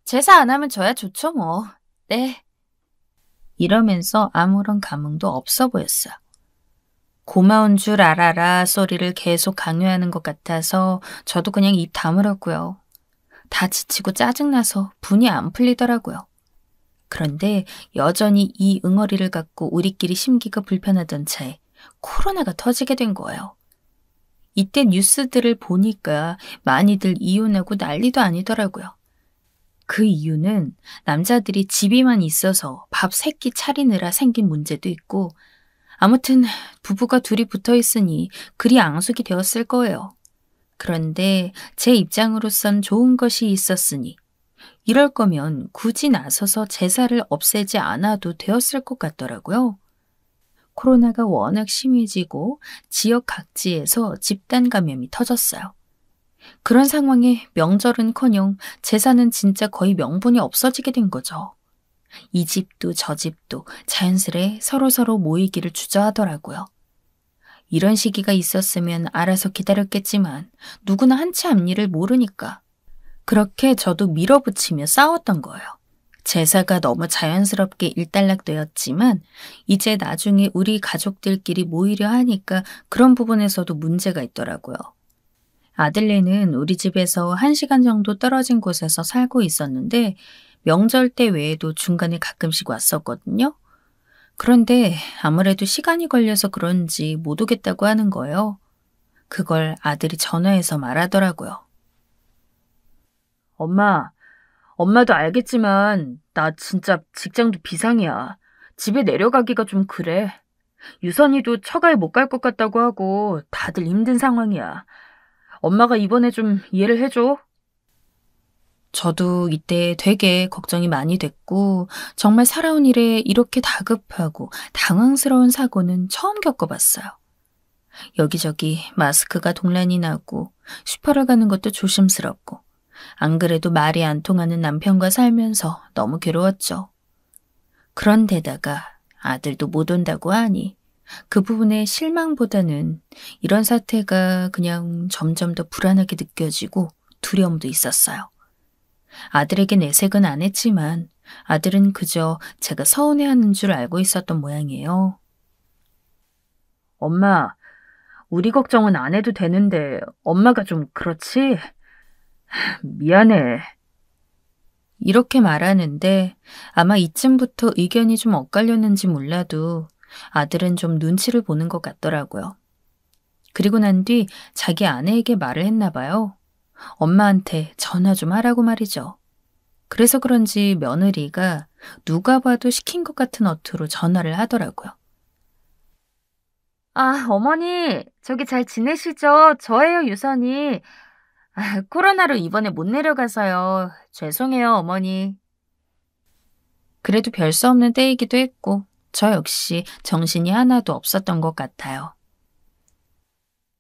제사 안 하면 저야 좋죠 뭐. 네. 이러면서 아무런 감흥도 없어 보였어요. 고마운 줄 알아라 소리를 계속 강요하는 것 같아서 저도 그냥 입 다물었고요. 다 지치고 짜증나서 분이 안 풀리더라고요. 그런데 여전히 이 응어리를 갖고 우리끼리 심기가 불편하던 차에 코로나가 터지게 된 거예요. 이때 뉴스들을 보니까 많이들 이혼하고 난리도 아니더라고요. 그 이유는 남자들이 집에만 있어서 밥 3끼 차리느라 생긴 문제도 있고 아무튼 부부가 둘이 붙어 있으니 그리 앙숙이 되었을 거예요. 그런데 제 입장으로선 좋은 것이 있었으니 이럴 거면 굳이 나서서 제사를 없애지 않아도 되었을 것 같더라고요. 코로나가 워낙 심해지고 지역 각지에서 집단 감염이 터졌어요. 그런 상황에 명절은커녕 제사는 진짜 거의 명분이 없어지게 된 거죠. 이 집도 저 집도 자연스레 서로서로 모이기를 주저하더라고요. 이런 시기가 있었으면 알아서 기다렸겠지만 누구나 한치 앞일을 모르니까 그렇게 저도 밀어붙이며 싸웠던 거예요. 제사가 너무 자연스럽게 일단락되었지만 이제 나중에 우리 가족들끼리 모이려 하니까 그런 부분에서도 문제가 있더라고요. 아들네는 우리 집에서 1시간 정도 떨어진 곳에서 살고 있었는데 명절 때 외에도 중간에 가끔씩 왔었거든요. 그런데 아무래도 시간이 걸려서 그런지 못 오겠다고 하는 거예요. 그걸 아들이 전화해서 말하더라고요. 엄마도 알겠지만 나 진짜 직장도 비상이야. 집에 내려가기가 좀 그래. 유선이도 처가에 못 갈 것 같다고 하고 다들 힘든 상황이야. 엄마가 이번에 좀 이해를 해줘. 저도 이때 되게 걱정이 많이 됐고 정말 살아온 일에 이렇게 다급하고 당황스러운 사고는 처음 겪어봤어요. 여기저기 마스크가 동란이 나고 슈퍼를 가는 것도 조심스럽고 안 그래도 말이 안 통하는 남편과 살면서 너무 괴로웠죠. 그런데다가 아들도 못 온다고 하니 그 부분에 실망보다는 이런 사태가 그냥 점점 더 불안하게 느껴지고 두려움도 있었어요. 아들에게 내색은 안 했지만 아들은 그저 제가 서운해하는 줄 알고 있었던 모양이에요. 엄마, 우리 걱정은 안 해도 되는데 엄마가 좀 그렇지? 미안해. 이렇게 말하는데 아마 이쯤부터 의견이 좀 엇갈렸는지 몰라도 아들은 좀 눈치를 보는 것 같더라고요. 그리고 난 뒤 자기 아내에게 말을 했나 봐요. 엄마한테 전화 좀 하라고 말이죠. 그래서 그런지 며느리가 누가 봐도 시킨 것 같은 어투로 전화를 하더라고요. 아, 어머니, 저기 잘 지내시죠? 저예요, 유선이. 코로나로 이번에 못 내려가서요. 죄송해요, 어머니. 그래도 별 수 없는 때이기도 했고 저 역시 정신이 하나도 없었던 것 같아요.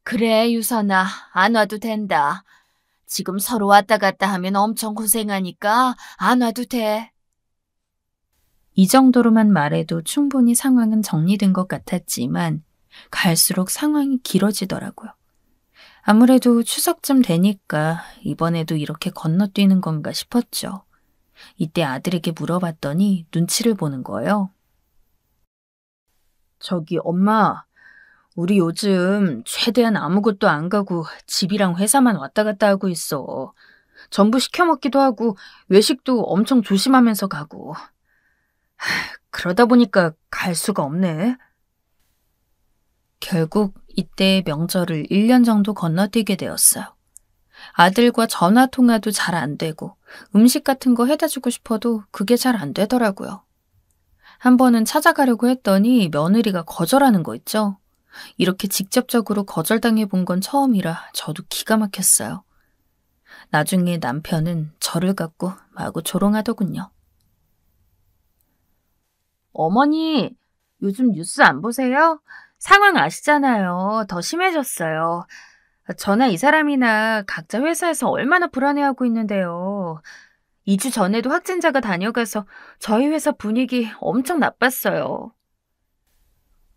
그래, 유선아. 안 와도 된다. 지금 서로 왔다 갔다 하면 엄청 고생하니까 안 와도 돼. 이 정도로만 말해도 충분히 상황은 정리된 것 같았지만 갈수록 상황이 길어지더라고요. 아무래도 추석쯤 되니까 이번에도 이렇게 건너뛰는 건가 싶었죠. 이때 아들에게 물어봤더니 눈치를 보는 거예요. 저기 엄마, 우리 요즘 최대한 아무것도 안 가고 집이랑 회사만 왔다 갔다 하고 있어. 전부 시켜 먹기도 하고 외식도 엄청 조심하면서 가고. 그러다 보니까 갈 수가 없네. 결국 이때 명절을 1년 정도 건너뛰게 되었어요. 아들과 전화 통화도 잘 안 되고 음식 같은 거 해다 주고 싶어도 그게 잘 안 되더라고요. 한 번은 찾아가려고 했더니 며느리가 거절하는 거 있죠. 이렇게 직접적으로 거절당해 본 건 처음이라 저도 기가 막혔어요. 나중에 남편은 저를 갖고 마구 조롱하더군요. 어머니, 요즘 뉴스 안 보세요? 상황 아시잖아요. 더 심해졌어요. 저나 이 사람이나 각자 회사에서 얼마나 불안해하고 있는데요. 2주 전에도 확진자가 다녀가서 저희 회사 분위기 엄청 나빴어요.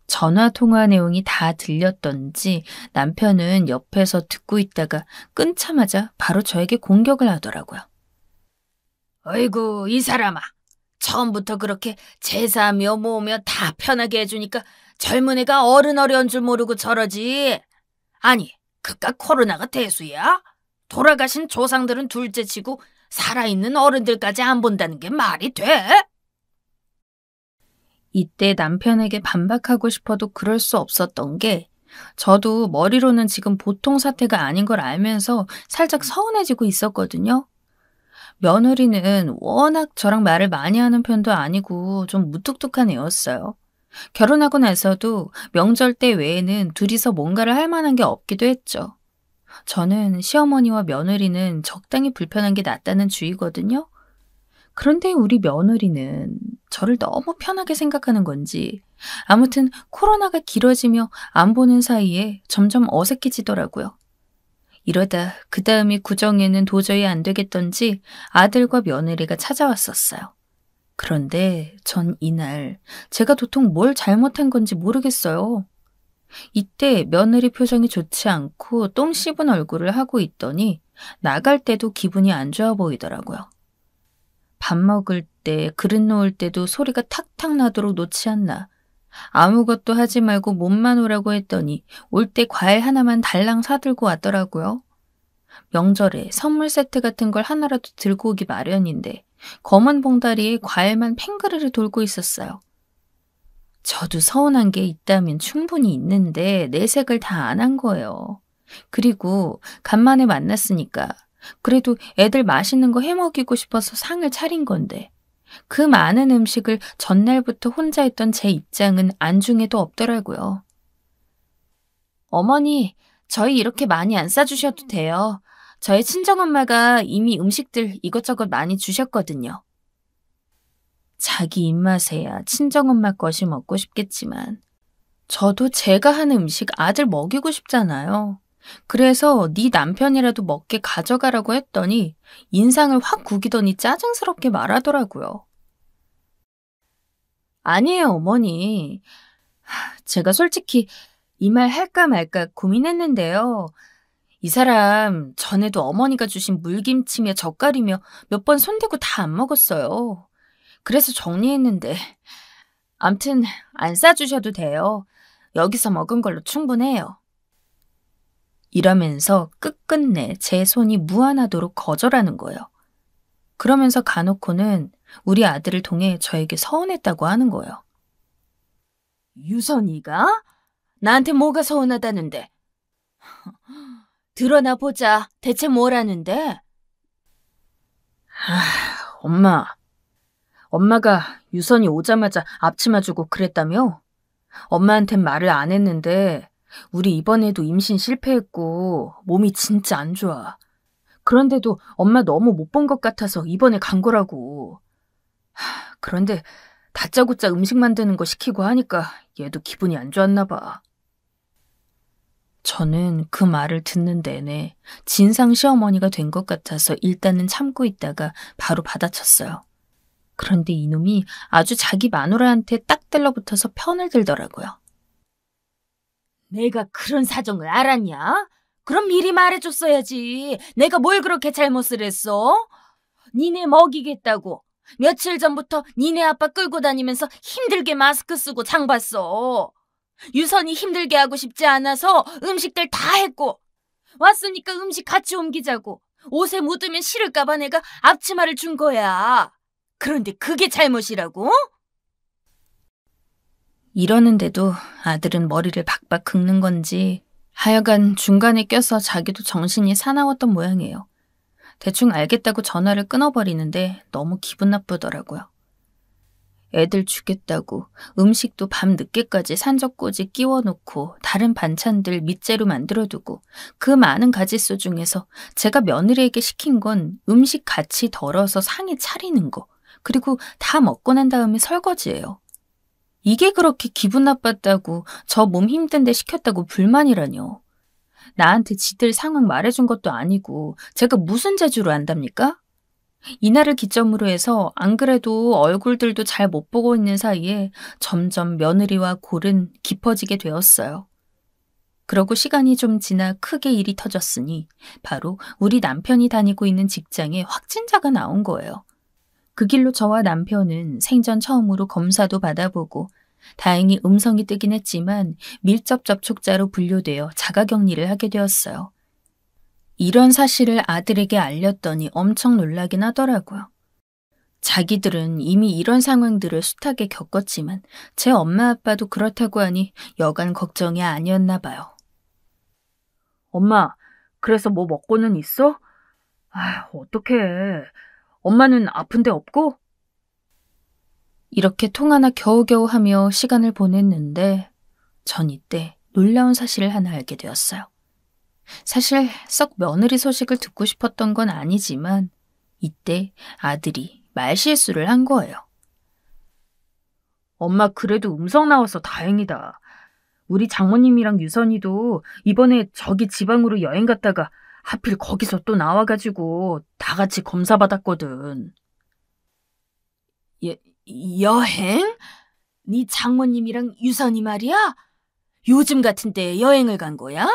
전화 통화 내용이 다 들렸던지 남편은 옆에서 듣고 있다가 끊자마자 바로 저에게 공격을 하더라고요. 어이구, 이 사람아. 처음부터 그렇게 제사하며 뭐며 다 편하게 해주니까 젊은 애가 어려운 줄 모르고 저러지. 아니, 그깟 코로나가 대수야? 돌아가신 조상들은 둘째치고 살아있는 어른들까지 안 본다는 게 말이 돼? 이때 남편에게 반박하고 싶어도 그럴 수 없었던 게 저도 머리로는 지금 보통 사태가 아닌 걸 알면서 살짝 서운해지고 있었거든요. 며느리는 워낙 저랑 말을 많이 하는 편도 아니고 좀 무뚝뚝한 애였어요. 결혼하고 나서도 명절 때 외에는 둘이서 뭔가를 할 만한 게 없기도 했죠. 저는 시어머니와 며느리는 적당히 불편한 게 낫다는 주의거든요. 그런데 우리 며느리는 저를 너무 편하게 생각하는 건지 아무튼 코로나가 길어지며 안 보는 사이에 점점 어색해지더라고요. 이러다 그 다음이 구정에는 도저히 안 되겠던지 아들과 며느리가 찾아왔었어요. 그런데 전 이날 제가 도통 뭘 잘못한 건지 모르겠어요. 이때 며느리 표정이 좋지 않고 똥 씹은 얼굴을 하고 있더니 나갈 때도 기분이 안 좋아 보이더라고요. 밥 먹을 때, 그릇 놓을 때도 소리가 탁탁 나도록 놓지 않나. 아무것도 하지 말고 몸만 오라고 했더니 올 때 과일 하나만 달랑 사들고 왔더라고요. 명절에 선물 세트 같은 걸 하나라도 들고 오기 마련인데 검은 봉다리에 과일만 팽그르르 돌고 있었어요. 저도 서운한 게 있다면 충분히 있는데 내색을 다 안 한 거예요. 그리고 간만에 만났으니까 그래도 애들 맛있는 거 해먹이고 싶어서 상을 차린 건데 그 많은 음식을 전날부터 혼자 했던 제 입장은 안중에도 없더라고요. 어머니, 저희 이렇게 많이 안 싸주셔도 돼요. 저희 친정엄마가 이미 음식들 이것저것 많이 주셨거든요. 자기 입맛에야 친정엄마 것이 먹고 싶겠지만 저도 제가 하는 음식 아들 먹이고 싶잖아요. 그래서 네 남편이라도 먹게 가져가라고 했더니 인상을 확 구기더니 짜증스럽게 말하더라고요. 아니에요, 어머니. 제가 솔직히 이 말 할까 말까 고민했는데요. 이 사람 전에도 어머니가 주신 물김치며 젓갈이며 몇 번 손대고 다 안 먹었어요. 그래서 정리했는데 암튼 안 싸주셔도 돼요. 여기서 먹은 걸로 충분해요. 이러면서 끝끝내 제 손이 무한하도록 거절하는 거예요. 그러면서 가놓고는 우리 아들을 통해 저에게 서운했다고 하는 거예요. 유선이가? 나한테 뭐가 서운하다는데? 드러나 보자. 대체 뭐라는데? 엄마가 유선이 오자마자 앞치마 주고 그랬다며? 엄마한텐 말을 안 했는데 우리 이번에도 임신 실패했고 몸이 진짜 안 좋아. 그런데도 엄마 너무 못 본 것 같아서 이번에 간 거라고. 그런데 다짜고짜 음식 만드는 거 시키고 하니까 얘도 기분이 안 좋았나 봐. 저는 그 말을 듣는 내내 진상 시어머니가 된 것 같아서 일단은 참고 있다가 바로 받아쳤어요. 그런데 이놈이 아주 자기 마누라한테 딱 들러붙어서 편을 들더라고요. 내가 그런 사정을 알았냐? 그럼 미리 말해줬어야지. 내가 뭘 그렇게 잘못을 했어? 니네 먹이겠다고 며칠 전부터 니네 아빠 끌고 다니면서 힘들게 마스크 쓰고 장 봤어. 유선이 힘들게 하고 싶지 않아서 음식들 다 했고 왔으니까 음식 같이 옮기자고 옷에 묻으면 싫을까 봐 내가 앞치마를 준 거야. 그런데 그게 잘못이라고? 이러는데도 아들은 머리를 박박 긁는 건지 하여간 중간에 껴서 자기도 정신이 사나웠던 모양이에요. 대충 알겠다고 전화를 끊어버리는데 너무 기분 나쁘더라고요. 애들 죽겠다고 음식도 밤 늦게까지 산적꼬지 끼워놓고 다른 반찬들 밑재료 만들어두고 그 많은 가짓수 중에서 제가 며느리에게 시킨 건 음식 같이 덜어서 상에 차리는 거 그리고 다 먹고 난 다음에 설거지예요. 이게 그렇게 기분 나빴다고 저 몸 힘든데 시켰다고 불만이라뇨. 나한테 지들 상황 말해준 것도 아니고 제가 무슨 재주로 안답니까? 이날을 기점으로 해서 안 그래도 얼굴들도 잘 못 보고 있는 사이에 점점 며느리와 골은 깊어지게 되었어요. 그러고 시간이 좀 지나 크게 일이 터졌으니 바로 우리 남편이 다니고 있는 직장에 확진자가 나온 거예요. 그 길로 저와 남편은 생전 처음으로 검사도 받아보고 다행히 음성이 뜨긴 했지만 밀접 접촉자로 분류되어 자가격리를 하게 되었어요. 이런 사실을 아들에게 알렸더니 엄청 놀라긴 하더라고요. 자기들은 이미 이런 상황들을 숱하게 겪었지만 제 엄마 아빠도 그렇다고 하니 여간 걱정이 아니었나 봐요. 엄마, 그래서 뭐 먹고는 있어? 어떡해. 엄마는 아픈 데 없고? 이렇게 통화나 겨우겨우 하며 시간을 보냈는데 전 이때 놀라운 사실을 하나 알게 되었어요. 사실 썩 며느리 소식을 듣고 싶었던 건 아니지만 이때 아들이 말실수를 한 거예요. 엄마 그래도 음성 나와서 다행이다. 우리 장모님이랑 유선이도 이번에 저기 지방으로 여행 갔다가 하필 거기서 또 나와가지고 다 같이 검사 받았거든. 여행? 네 장모님이랑 유선이 말이야? 요즘 같은 때에 여행을 간 거야?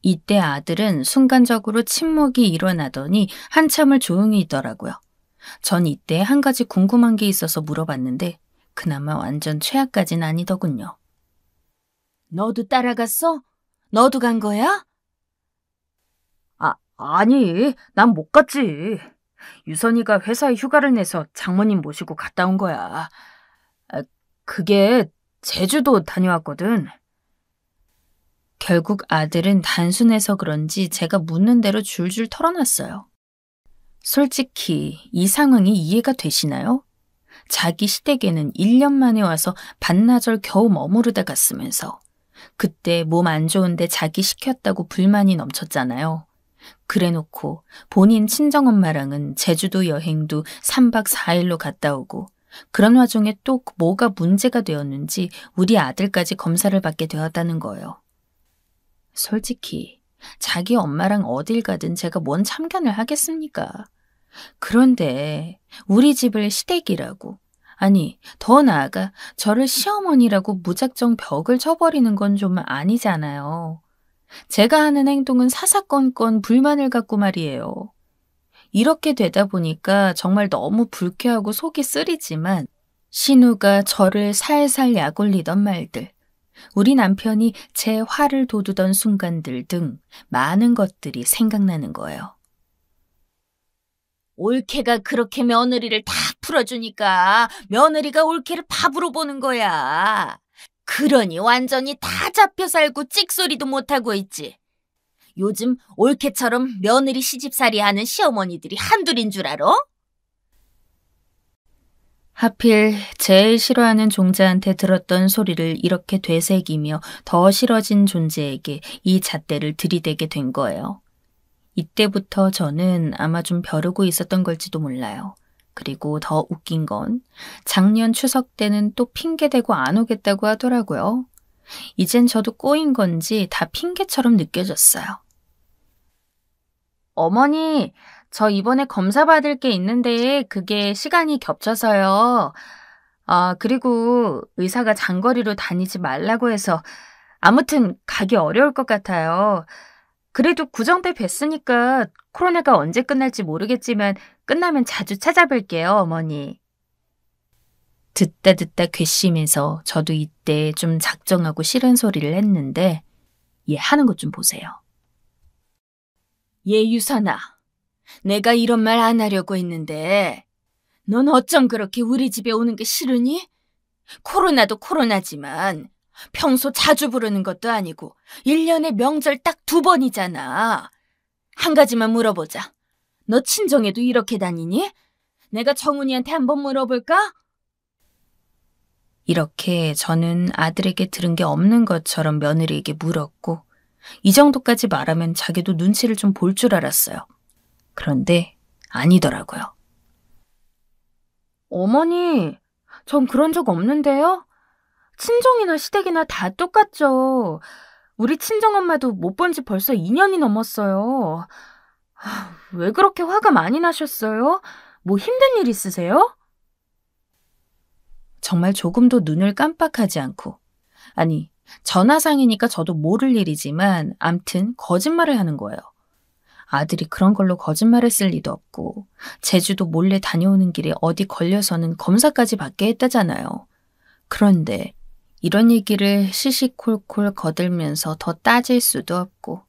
이때 아들은 순간적으로 침묵이 일어나더니 한참을 조용히 있더라고요. 전 이때 한 가지 궁금한 게 있어서 물어봤는데 그나마 완전 최악까진 아니더군요. 너도 따라갔어? 너도 간 거야? 아니, 난 못 갔지. 유선이가 회사에 휴가를 내서 장모님 모시고 갔다 온 거야. 그게 제주도 다녀왔거든. 결국 아들은 단순해서 그런지 제가 묻는 대로 줄줄 털어놨어요. 솔직히 이 상황이 이해가 되시나요? 자기 시댁에는 1년 만에 와서 반나절 겨우 머무르다 갔으면서 그때 몸 안 좋은데 자기 시켰다고 불만이 넘쳤잖아요. 그래놓고 본인 친정엄마랑은 제주도 여행도 3박 4일로 갔다 오고 그런 와중에 또 뭐가 문제가 되었는지 우리 아들까지 검사를 받게 되었다는 거예요. 솔직히 자기 엄마랑 어딜 가든 제가 뭔 참견을 하겠습니까? 그런데 우리 집을 시댁이라고, 아니 더 나아가 저를 시어머니라고 무작정 벽을 쳐버리는 건 좀 아니잖아요. 제가 하는 행동은 사사건건 불만을 갖고 말이에요. 이렇게 되다 보니까 정말 너무 불쾌하고 속이 쓰리지만 신우가 저를 살살 약올리던 말들, 우리 남편이 제 화를 돋우던 순간들 등 많은 것들이 생각나는 거예요. 올케가 그렇게 며느리를 다 풀어주니까 며느리가 올케를 밥으로 보는 거야. 그러니 완전히 다 잡혀 살고 찍소리도 못하고 있지. 요즘 올케처럼 며느리 시집살이 하는 시어머니들이 한둘인 줄 알아? 하필 제일 싫어하는 종자한테 들었던 소리를 이렇게 되새기며 더 싫어진 존재에게 이 잣대를 들이대게 된 거예요. 이때부터 저는 아마 좀 벼르고 있었던 걸지도 몰라요. 그리고 더 웃긴 건 작년 추석 때는 또 핑계대고 안 오겠다고 하더라고요. 이젠 저도 꼬인 건지 다 핑계처럼 느껴졌어요. 어머니, 저 이번에 검사 받을 게 있는데 그게 시간이 겹쳐서요. 그리고 의사가 장거리로 다니지 말라고 해서 아무튼 가기 어려울 것 같아요. 그래도 구정배 뵀으니까 코로나가 언제 끝날지 모르겠지만 끝나면 자주 찾아뵐게요, 어머니. 듣다 괘씸해서 저도 이때 좀 작정하고 싫은 소리를 했는데 얘 하는 것 좀 보세요. 예, 유선아. 내가 이런 말 안 하려고 했는데 넌 어쩜 그렇게 우리 집에 오는 게 싫으니? 코로나도 코로나지만 평소 자주 부르는 것도 아니고 1년에 명절 딱 2번이잖아. 한 가지만 물어보자. 너 친정에도 이렇게 다니니? 내가 정훈이한테 한번 물어볼까? 이렇게 저는 아들에게 들은 게 없는 것처럼 며느리에게 물었고 이 정도까지 말하면 자기도 눈치를 좀 볼 줄 알았어요. 그런데 아니더라고요. 어머니, 전 그런 적 없는데요. 친정이나 시댁이나 다 똑같죠. 우리 친정엄마도 못 본 지 벌써 2년이 넘었어요. 왜 그렇게 화가 많이 나셨어요? 뭐 힘든 일 있으세요? 정말 조금도 눈을 깜빡하지 않고, 아니, 전화상이니까 저도 모를 일이지만 암튼 거짓말을 하는 거예요. 아들이 그런 걸로 거짓말했을 리도 없고 제주도 몰래 다녀오는 길에 어디 걸려서는 검사까지 받게 했다잖아요. 그런데 이런 얘기를 시시콜콜 거들면서 더 따질 수도 없고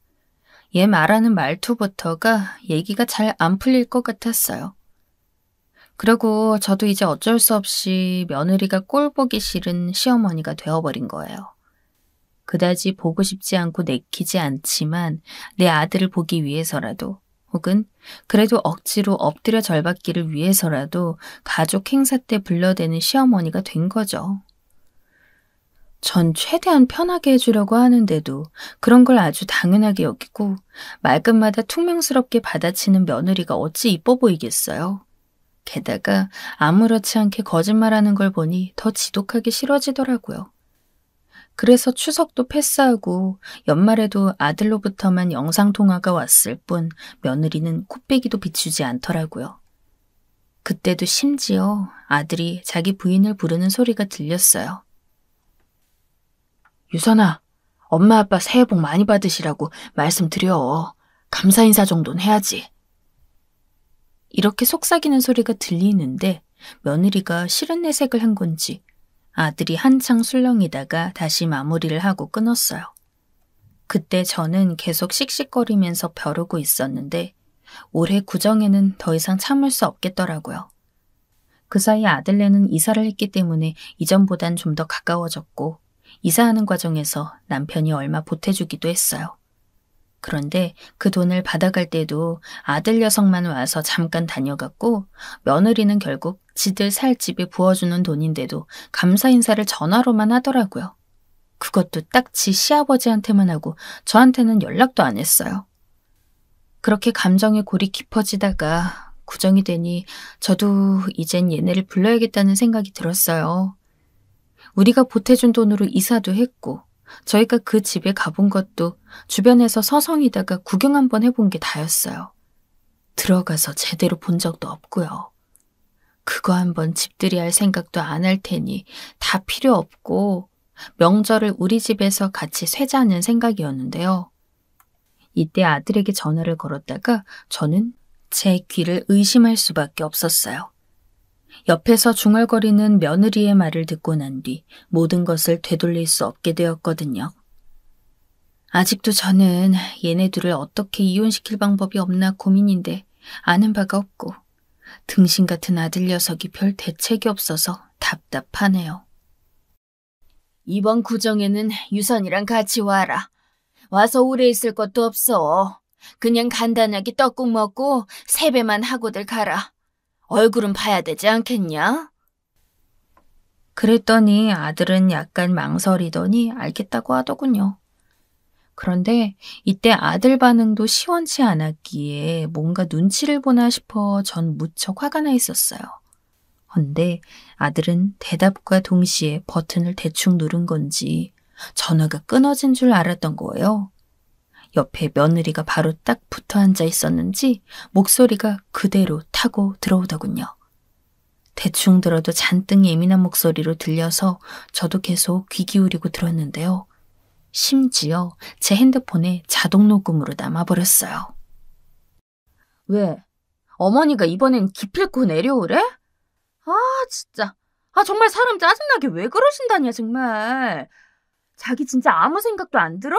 얘 말하는 말투부터가 얘기가 잘 안 풀릴 것 같았어요. 그리고 저도 이제 어쩔 수 없이 며느리가 꼴 보기 싫은 시어머니가 되어버린 거예요. 그다지 보고 싶지 않고 내키지 않지만 내 아들을 보기 위해서라도 혹은 그래도 억지로 엎드려 절받기를 위해서라도 가족 행사 때 불러대는 시어머니가 된 거죠. 전 최대한 편하게 해주려고 하는데도 그런 걸 아주 당연하게 여기고 말끝마다 퉁명스럽게 받아치는 며느리가 어찌 이뻐 보이겠어요. 게다가 아무렇지 않게 거짓말하는 걸 보니 더 지독하게 싫어지더라고요. 그래서 추석도 패스하고 연말에도 아들로부터만 영상통화가 왔을 뿐 며느리는 코빼기도 비추지 않더라고요. 그때도 심지어 아들이 자기 부인을 부르는 소리가 들렸어요. 유선아, 엄마 아빠 새해 복 많이 받으시라고 말씀드려. 감사 인사 정도는 해야지. 이렇게 속삭이는 소리가 들리는데 며느리가 싫은 내색을 한 건지 아들이 한창 술렁이다가 다시 마무리를 하고 끊었어요. 그때 저는 계속 씩씩거리면서 벼르고 있었는데 올해 구정에는 더 이상 참을 수 없겠더라고요. 그 사이 아들네는 이사를 했기 때문에 이전보단 좀 더 가까워졌고 이사하는 과정에서 남편이 얼마 보태주기도 했어요. 그런데 그 돈을 받아갈 때도 아들 녀석만 와서 잠깐 다녀갔고 며느리는 결국 지들 살 집에 부어주는 돈인데도 감사 인사를 전화로만 하더라고요. 그것도 딱 지 시아버지한테만 하고 저한테는 연락도 안 했어요. 그렇게 감정의 골이 깊어지다가 구정이 되니 저도 이젠 얘네를 불러야겠다는 생각이 들었어요. 우리가 보태준 돈으로 이사도 했고 저희가 그 집에 가본 것도 주변에서 서성이다가 구경 한번 해본 게 다였어요. 들어가서 제대로 본 적도 없고요. 그거 한번 집들이 할 생각도 안 할 테니 다 필요 없고 명절을 우리 집에서 같이 쇠자는 생각이었는데요. 이때 아들에게 전화를 걸었다가 저는 제 귀를 의심할 수밖에 없었어요. 옆에서 중얼거리는 며느리의 말을 듣고 난 뒤 모든 것을 되돌릴 수 없게 되었거든요. 아직도 저는 얘네들을 어떻게 이혼시킬 방법이 없나 고민인데 아는 바가 없고 등신 같은 아들 녀석이 별 대책이 없어서 답답하네요. 이번 구정에는 유선이랑 같이 와라. 와서 오래 있을 것도 없어. 그냥 간단하게 떡국 먹고 세배만 하고들 가라. 얼굴은 봐야 되지 않겠냐? 그랬더니 아들은 약간 망설이더니 알겠다고 하더군요. 그런데 이때 아들 반응도 시원치 않았기에 뭔가 눈치를 보나 싶어 전 무척 화가 나 있었어요. 근데 아들은 대답과 동시에 버튼을 대충 누른 건지 전화가 끊어진 줄 알았던 거예요. 옆에 며느리가 바로 딱 붙어 앉아 있었는지 목소리가 그대로 타고 들어오더군요. 대충 들어도 잔뜩 예민한 목소리로 들려서 저도 계속 귀 기울이고 들었는데요. 심지어 제 핸드폰에 자동 녹음으로 남아버렸어요. 왜? 어머니가 이번엔 기필코 내려오래? 아, 진짜. 정말 사람 짜증나게 왜 그러신다냐, 정말. 자기 진짜 아무 생각도 안 들어?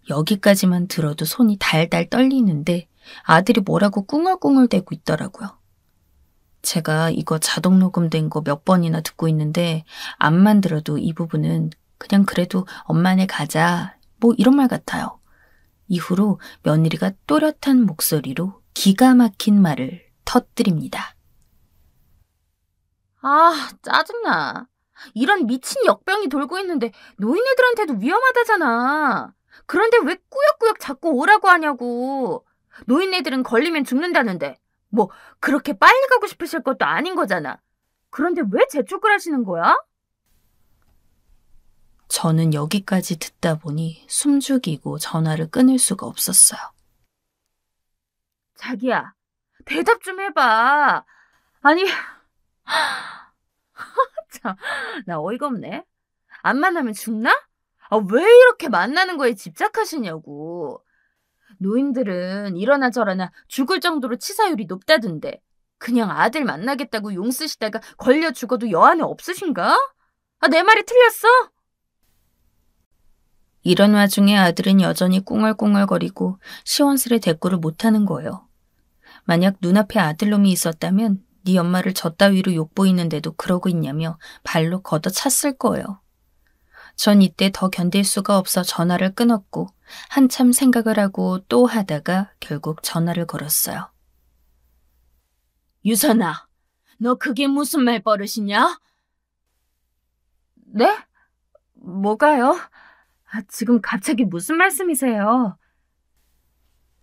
여기까지만 들어도 손이 달달 떨리는데 아들이 뭐라고 꿍얼꿍얼대고 있더라고요. 제가 이거 자동 녹음된 거 몇 번이나 듣고 있는데 암만 들어도 이 부분은 그냥 그래도 엄마네 가자 뭐 이런 말 같아요. 이후로 며느리가 또렷한 목소리로 기가 막힌 말을 터뜨립니다. 짜증나. 이런 미친 역병이 돌고 있는데 노인네들한테도 위험하다잖아. 그런데 왜 꾸역꾸역 자꾸 오라고 하냐고. 노인네들은 걸리면 죽는다는데 뭐 그렇게 빨리 가고 싶으실 것도 아닌 거잖아. 그런데 왜 재촉을 하시는 거야? 저는 여기까지 듣다 보니 숨죽이고 전화를 끊을 수가 없었어요. 자기야, 대답 좀 해봐. 아니, 참, 나 어이가 없네. 안 만나면 죽나? 왜 이렇게 만나는 거에 집착하시냐고. 노인들은 이러나 저러나 죽을 정도로 치사율이 높다던데. 그냥 아들 만나겠다고 용 쓰시다가 걸려 죽어도 여한이 없으신가? 내 말이 틀렸어? 이런 와중에 아들은 여전히 꿍얼꿍얼거리고 시원스레 대꾸를 못하는 거예요. 만약 눈앞에 아들놈이 있었다면 네 엄마를 저 따위로 욕보이는데도 그러고 있냐며 발로 걷어찼을 거예요. 전 이때 더 견딜 수가 없어 전화를 끊었고 한참 생각을 하고 또 하다가 결국 전화를 걸었어요. 유선아, 너 그게 무슨 말버릇이냐? 네? 뭐가요? 지금 갑자기 무슨 말씀이세요?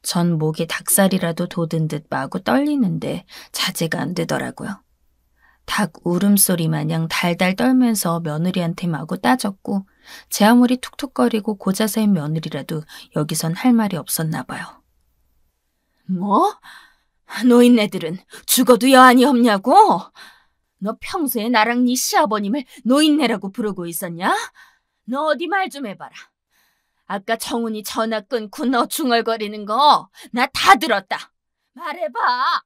전 목에 닭살이라도 돋은 듯 마구 떨리는데 자제가 안 되더라고요. 닭 울음소리 마냥 달달 떨면서 며느리한테 마구 따졌고 제 아무리 툭툭거리고 고자세인 며느리라도 여기선 할 말이 없었나 봐요. 뭐? 노인네들은 죽어도 여한이 없냐고? 너 평소에 나랑 네 시아버님을 노인네라고 부르고 있었냐? 너 어디 말 좀 해봐라. 아까 정훈이 전화 끊고 너 중얼거리는 거 나 다 들었다. 말해봐.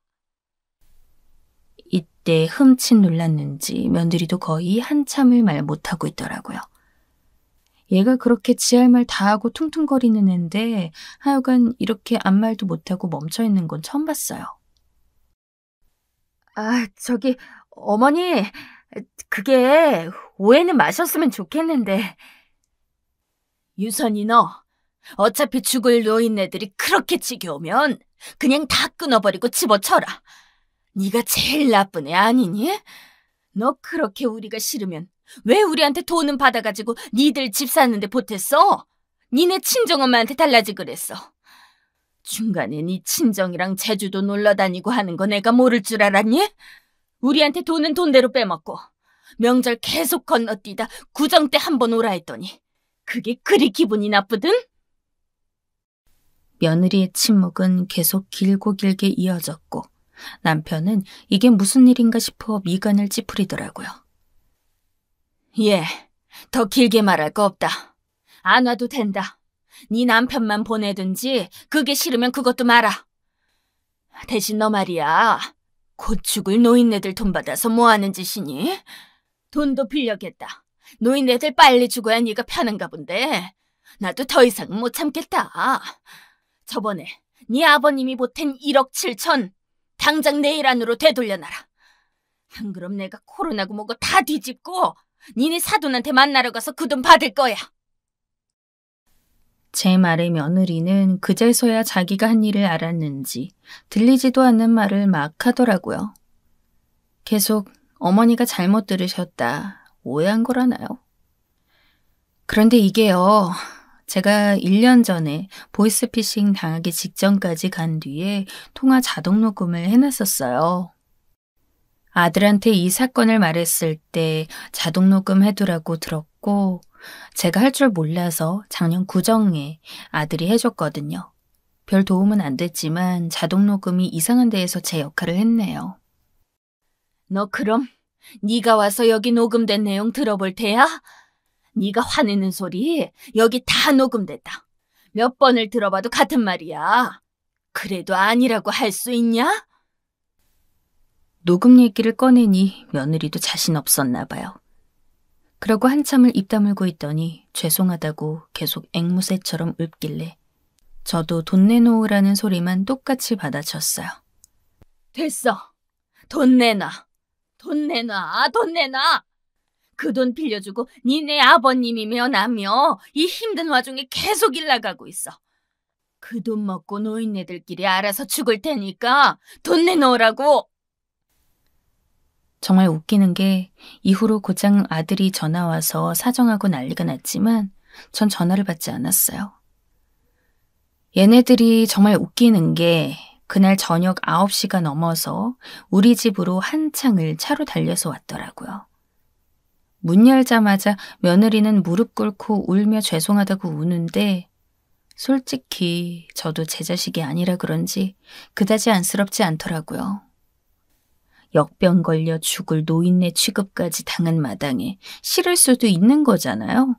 이때 흠칫 놀랐는지 며느리도 거의 한참을 말 못하고 있더라고요. 얘가 그렇게 지 할 말 다 하고 퉁퉁거리는 앤데 하여간 이렇게 아무 말도 못하고 멈춰있는 건 처음 봤어요. 저기 어머니, 그게 오해는 마셨으면 좋겠는데. 유선이 너 어차피 죽을 노인네들이 그렇게 지겨우면 그냥 다 끊어버리고 집어쳐라. 네가 제일 나쁜 애 아니니? 너 그렇게 우리가 싫으면 왜 우리한테 돈은 받아가지고 니들 집 사는데 보탰어? 니네 친정엄마한테 달라지 그랬어. 중간에 네 친정이랑 제주도 놀러다니고 하는 거 내가 모를 줄 알았니? 우리한테 돈은 돈대로 빼먹고 명절 계속 건너뛰다 구정 때 한 번 오라 했더니 그게 그리 기분이 나쁘든? 며느리의 침묵은 계속 길고 길게 이어졌고 남편은 이게 무슨 일인가 싶어 미간을 찌푸리더라고요. 예, 더 길게 말할 거 없다. 안 와도 된다. 네 남편만 보내든지 그게 싫으면 그것도 마라. 대신 너 말이야. 곧 죽을 노인네들 돈 받아서 뭐하는 짓이니? 돈도 빌려겠다. 노인네들 빨리 죽어야 네가 편한가 본데 나도 더 이상 못 참겠다. 저번에 네 아버님이 보탠 1억 7천 당장 내일 안으로 되돌려놔라. 안 그럼 내가 코로나고 뭐고 다 뒤집고 니네 사돈한테 만나러 가서 그 돈 받을 거야. 제 말에 며느리는 그제서야 자기가 한 일을 알았는지 들리지도 않는 말을 막 하더라고요. 계속 어머니가 잘못 들으셨다, 오해한 거라나요? 그런데 이게요, 제가 1년 전에 보이스피싱 당하기 직전까지 간 뒤에 통화 자동 녹음을 해놨었어요. 아들한테 이 사건을 말했을 때 자동 녹음 해두라고 들었고 제가 할 줄 몰라서 작년 구정에 아들이 해줬거든요. 별 도움은 안 됐지만 자동 녹음이 이상한 데에서 제 역할을 했네요. 너 그럼 네가 와서 여기 녹음된 내용 들어볼 테야? 네가 화내는 소리 여기 다 녹음됐다. 몇 번을 들어봐도 같은 말이야. 그래도 아니라고 할 수 있냐? 녹음 얘기를 꺼내니 며느리도 자신 없었나 봐요. 그러고 한참을 입 다물고 있더니 죄송하다고 계속 앵무새처럼 읊길래 저도 돈 내놓으라는 소리만 똑같이 받아쳤어요. 됐어. 돈 내놔. 돈 내놔. 돈 내놔. 그 돈 빌려주고 니네 아버님이며 나며 이 힘든 와중에 계속 일 나가고 있어. 그 돈 먹고 노인네들끼리 알아서 죽을 테니까 돈 내놓으라고. 정말 웃기는 게 이후로 곧장 아들이 전화와서 사정하고 난리가 났지만 전 전화를 받지 않았어요. 얘네들이 정말 웃기는 게 그날 저녁 9시가 넘어서 우리 집으로 한창을 차로 달려서 왔더라고요. 문 열자마자 며느리는 무릎 꿇고 울며 죄송하다고 우는데 솔직히 저도 제 자식이 아니라 그런지 그다지 안쓰럽지 않더라고요. 역병 걸려 죽을 노인네 취급까지 당한 마당에 싫을 수도 있는 거잖아요.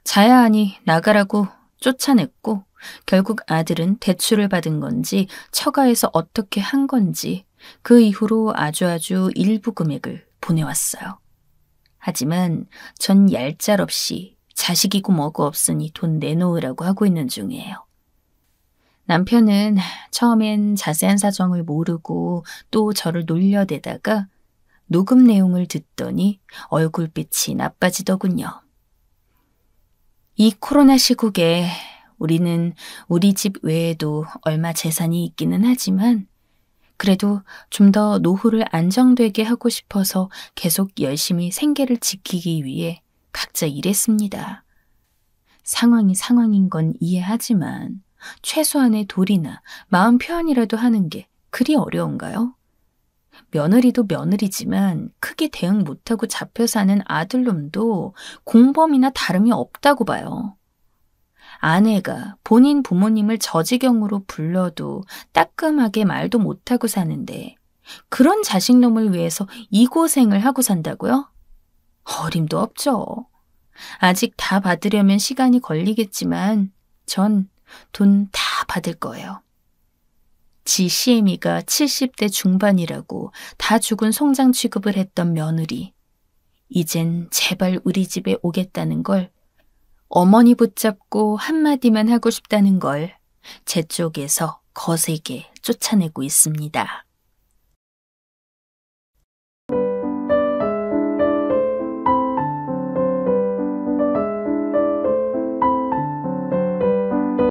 자야 하니 나가라고 쫓아냈고 결국 아들은 대출을 받은 건지 처가에서 어떻게 한 건지 그 이후로 아주 일부 금액을 보내왔어요. 하지만 전 얄짤없이 자식이고 뭐고 없으니 돈 내놓으라고 하고 있는 중이에요. 남편은 처음엔 자세한 사정을 모르고 또 저를 놀려대다가 녹음 내용을 듣더니 얼굴빛이 나빠지더군요. 이 코로나 시국에 우리는 우리 집 외에도 얼마 재산이 있기는 하지만 그래도 좀 더 노후를 안정되게 하고 싶어서 계속 열심히 생계를 지키기 위해 각자 일했습니다. 상황이 상황인 건 이해하지만 최소한의 도리나 마음 표현이라도 하는 게 그리 어려운가요? 며느리도 며느리지만 크게 대응 못하고 잡혀 사는 아들놈도 공범이나 다름이 없다고 봐요. 아내가 본인 부모님을 저 지경으로 불러도 따끔하게 말도 못하고 사는데 그런 자식놈을 위해서 이 고생을 하고 산다고요? 어림도 없죠. 아직 다 받으려면 시간이 걸리겠지만 전 돈 다 받을 거예요. 지 시애미가 70대 중반이라고 다 죽은 송장 취급을 했던 며느리. 이젠 제발 우리 집에 오겠다는 걸, 어머니 붙잡고 한마디만 하고 싶다는 걸 제 쪽에서 거세게 쫓아내고 있습니다.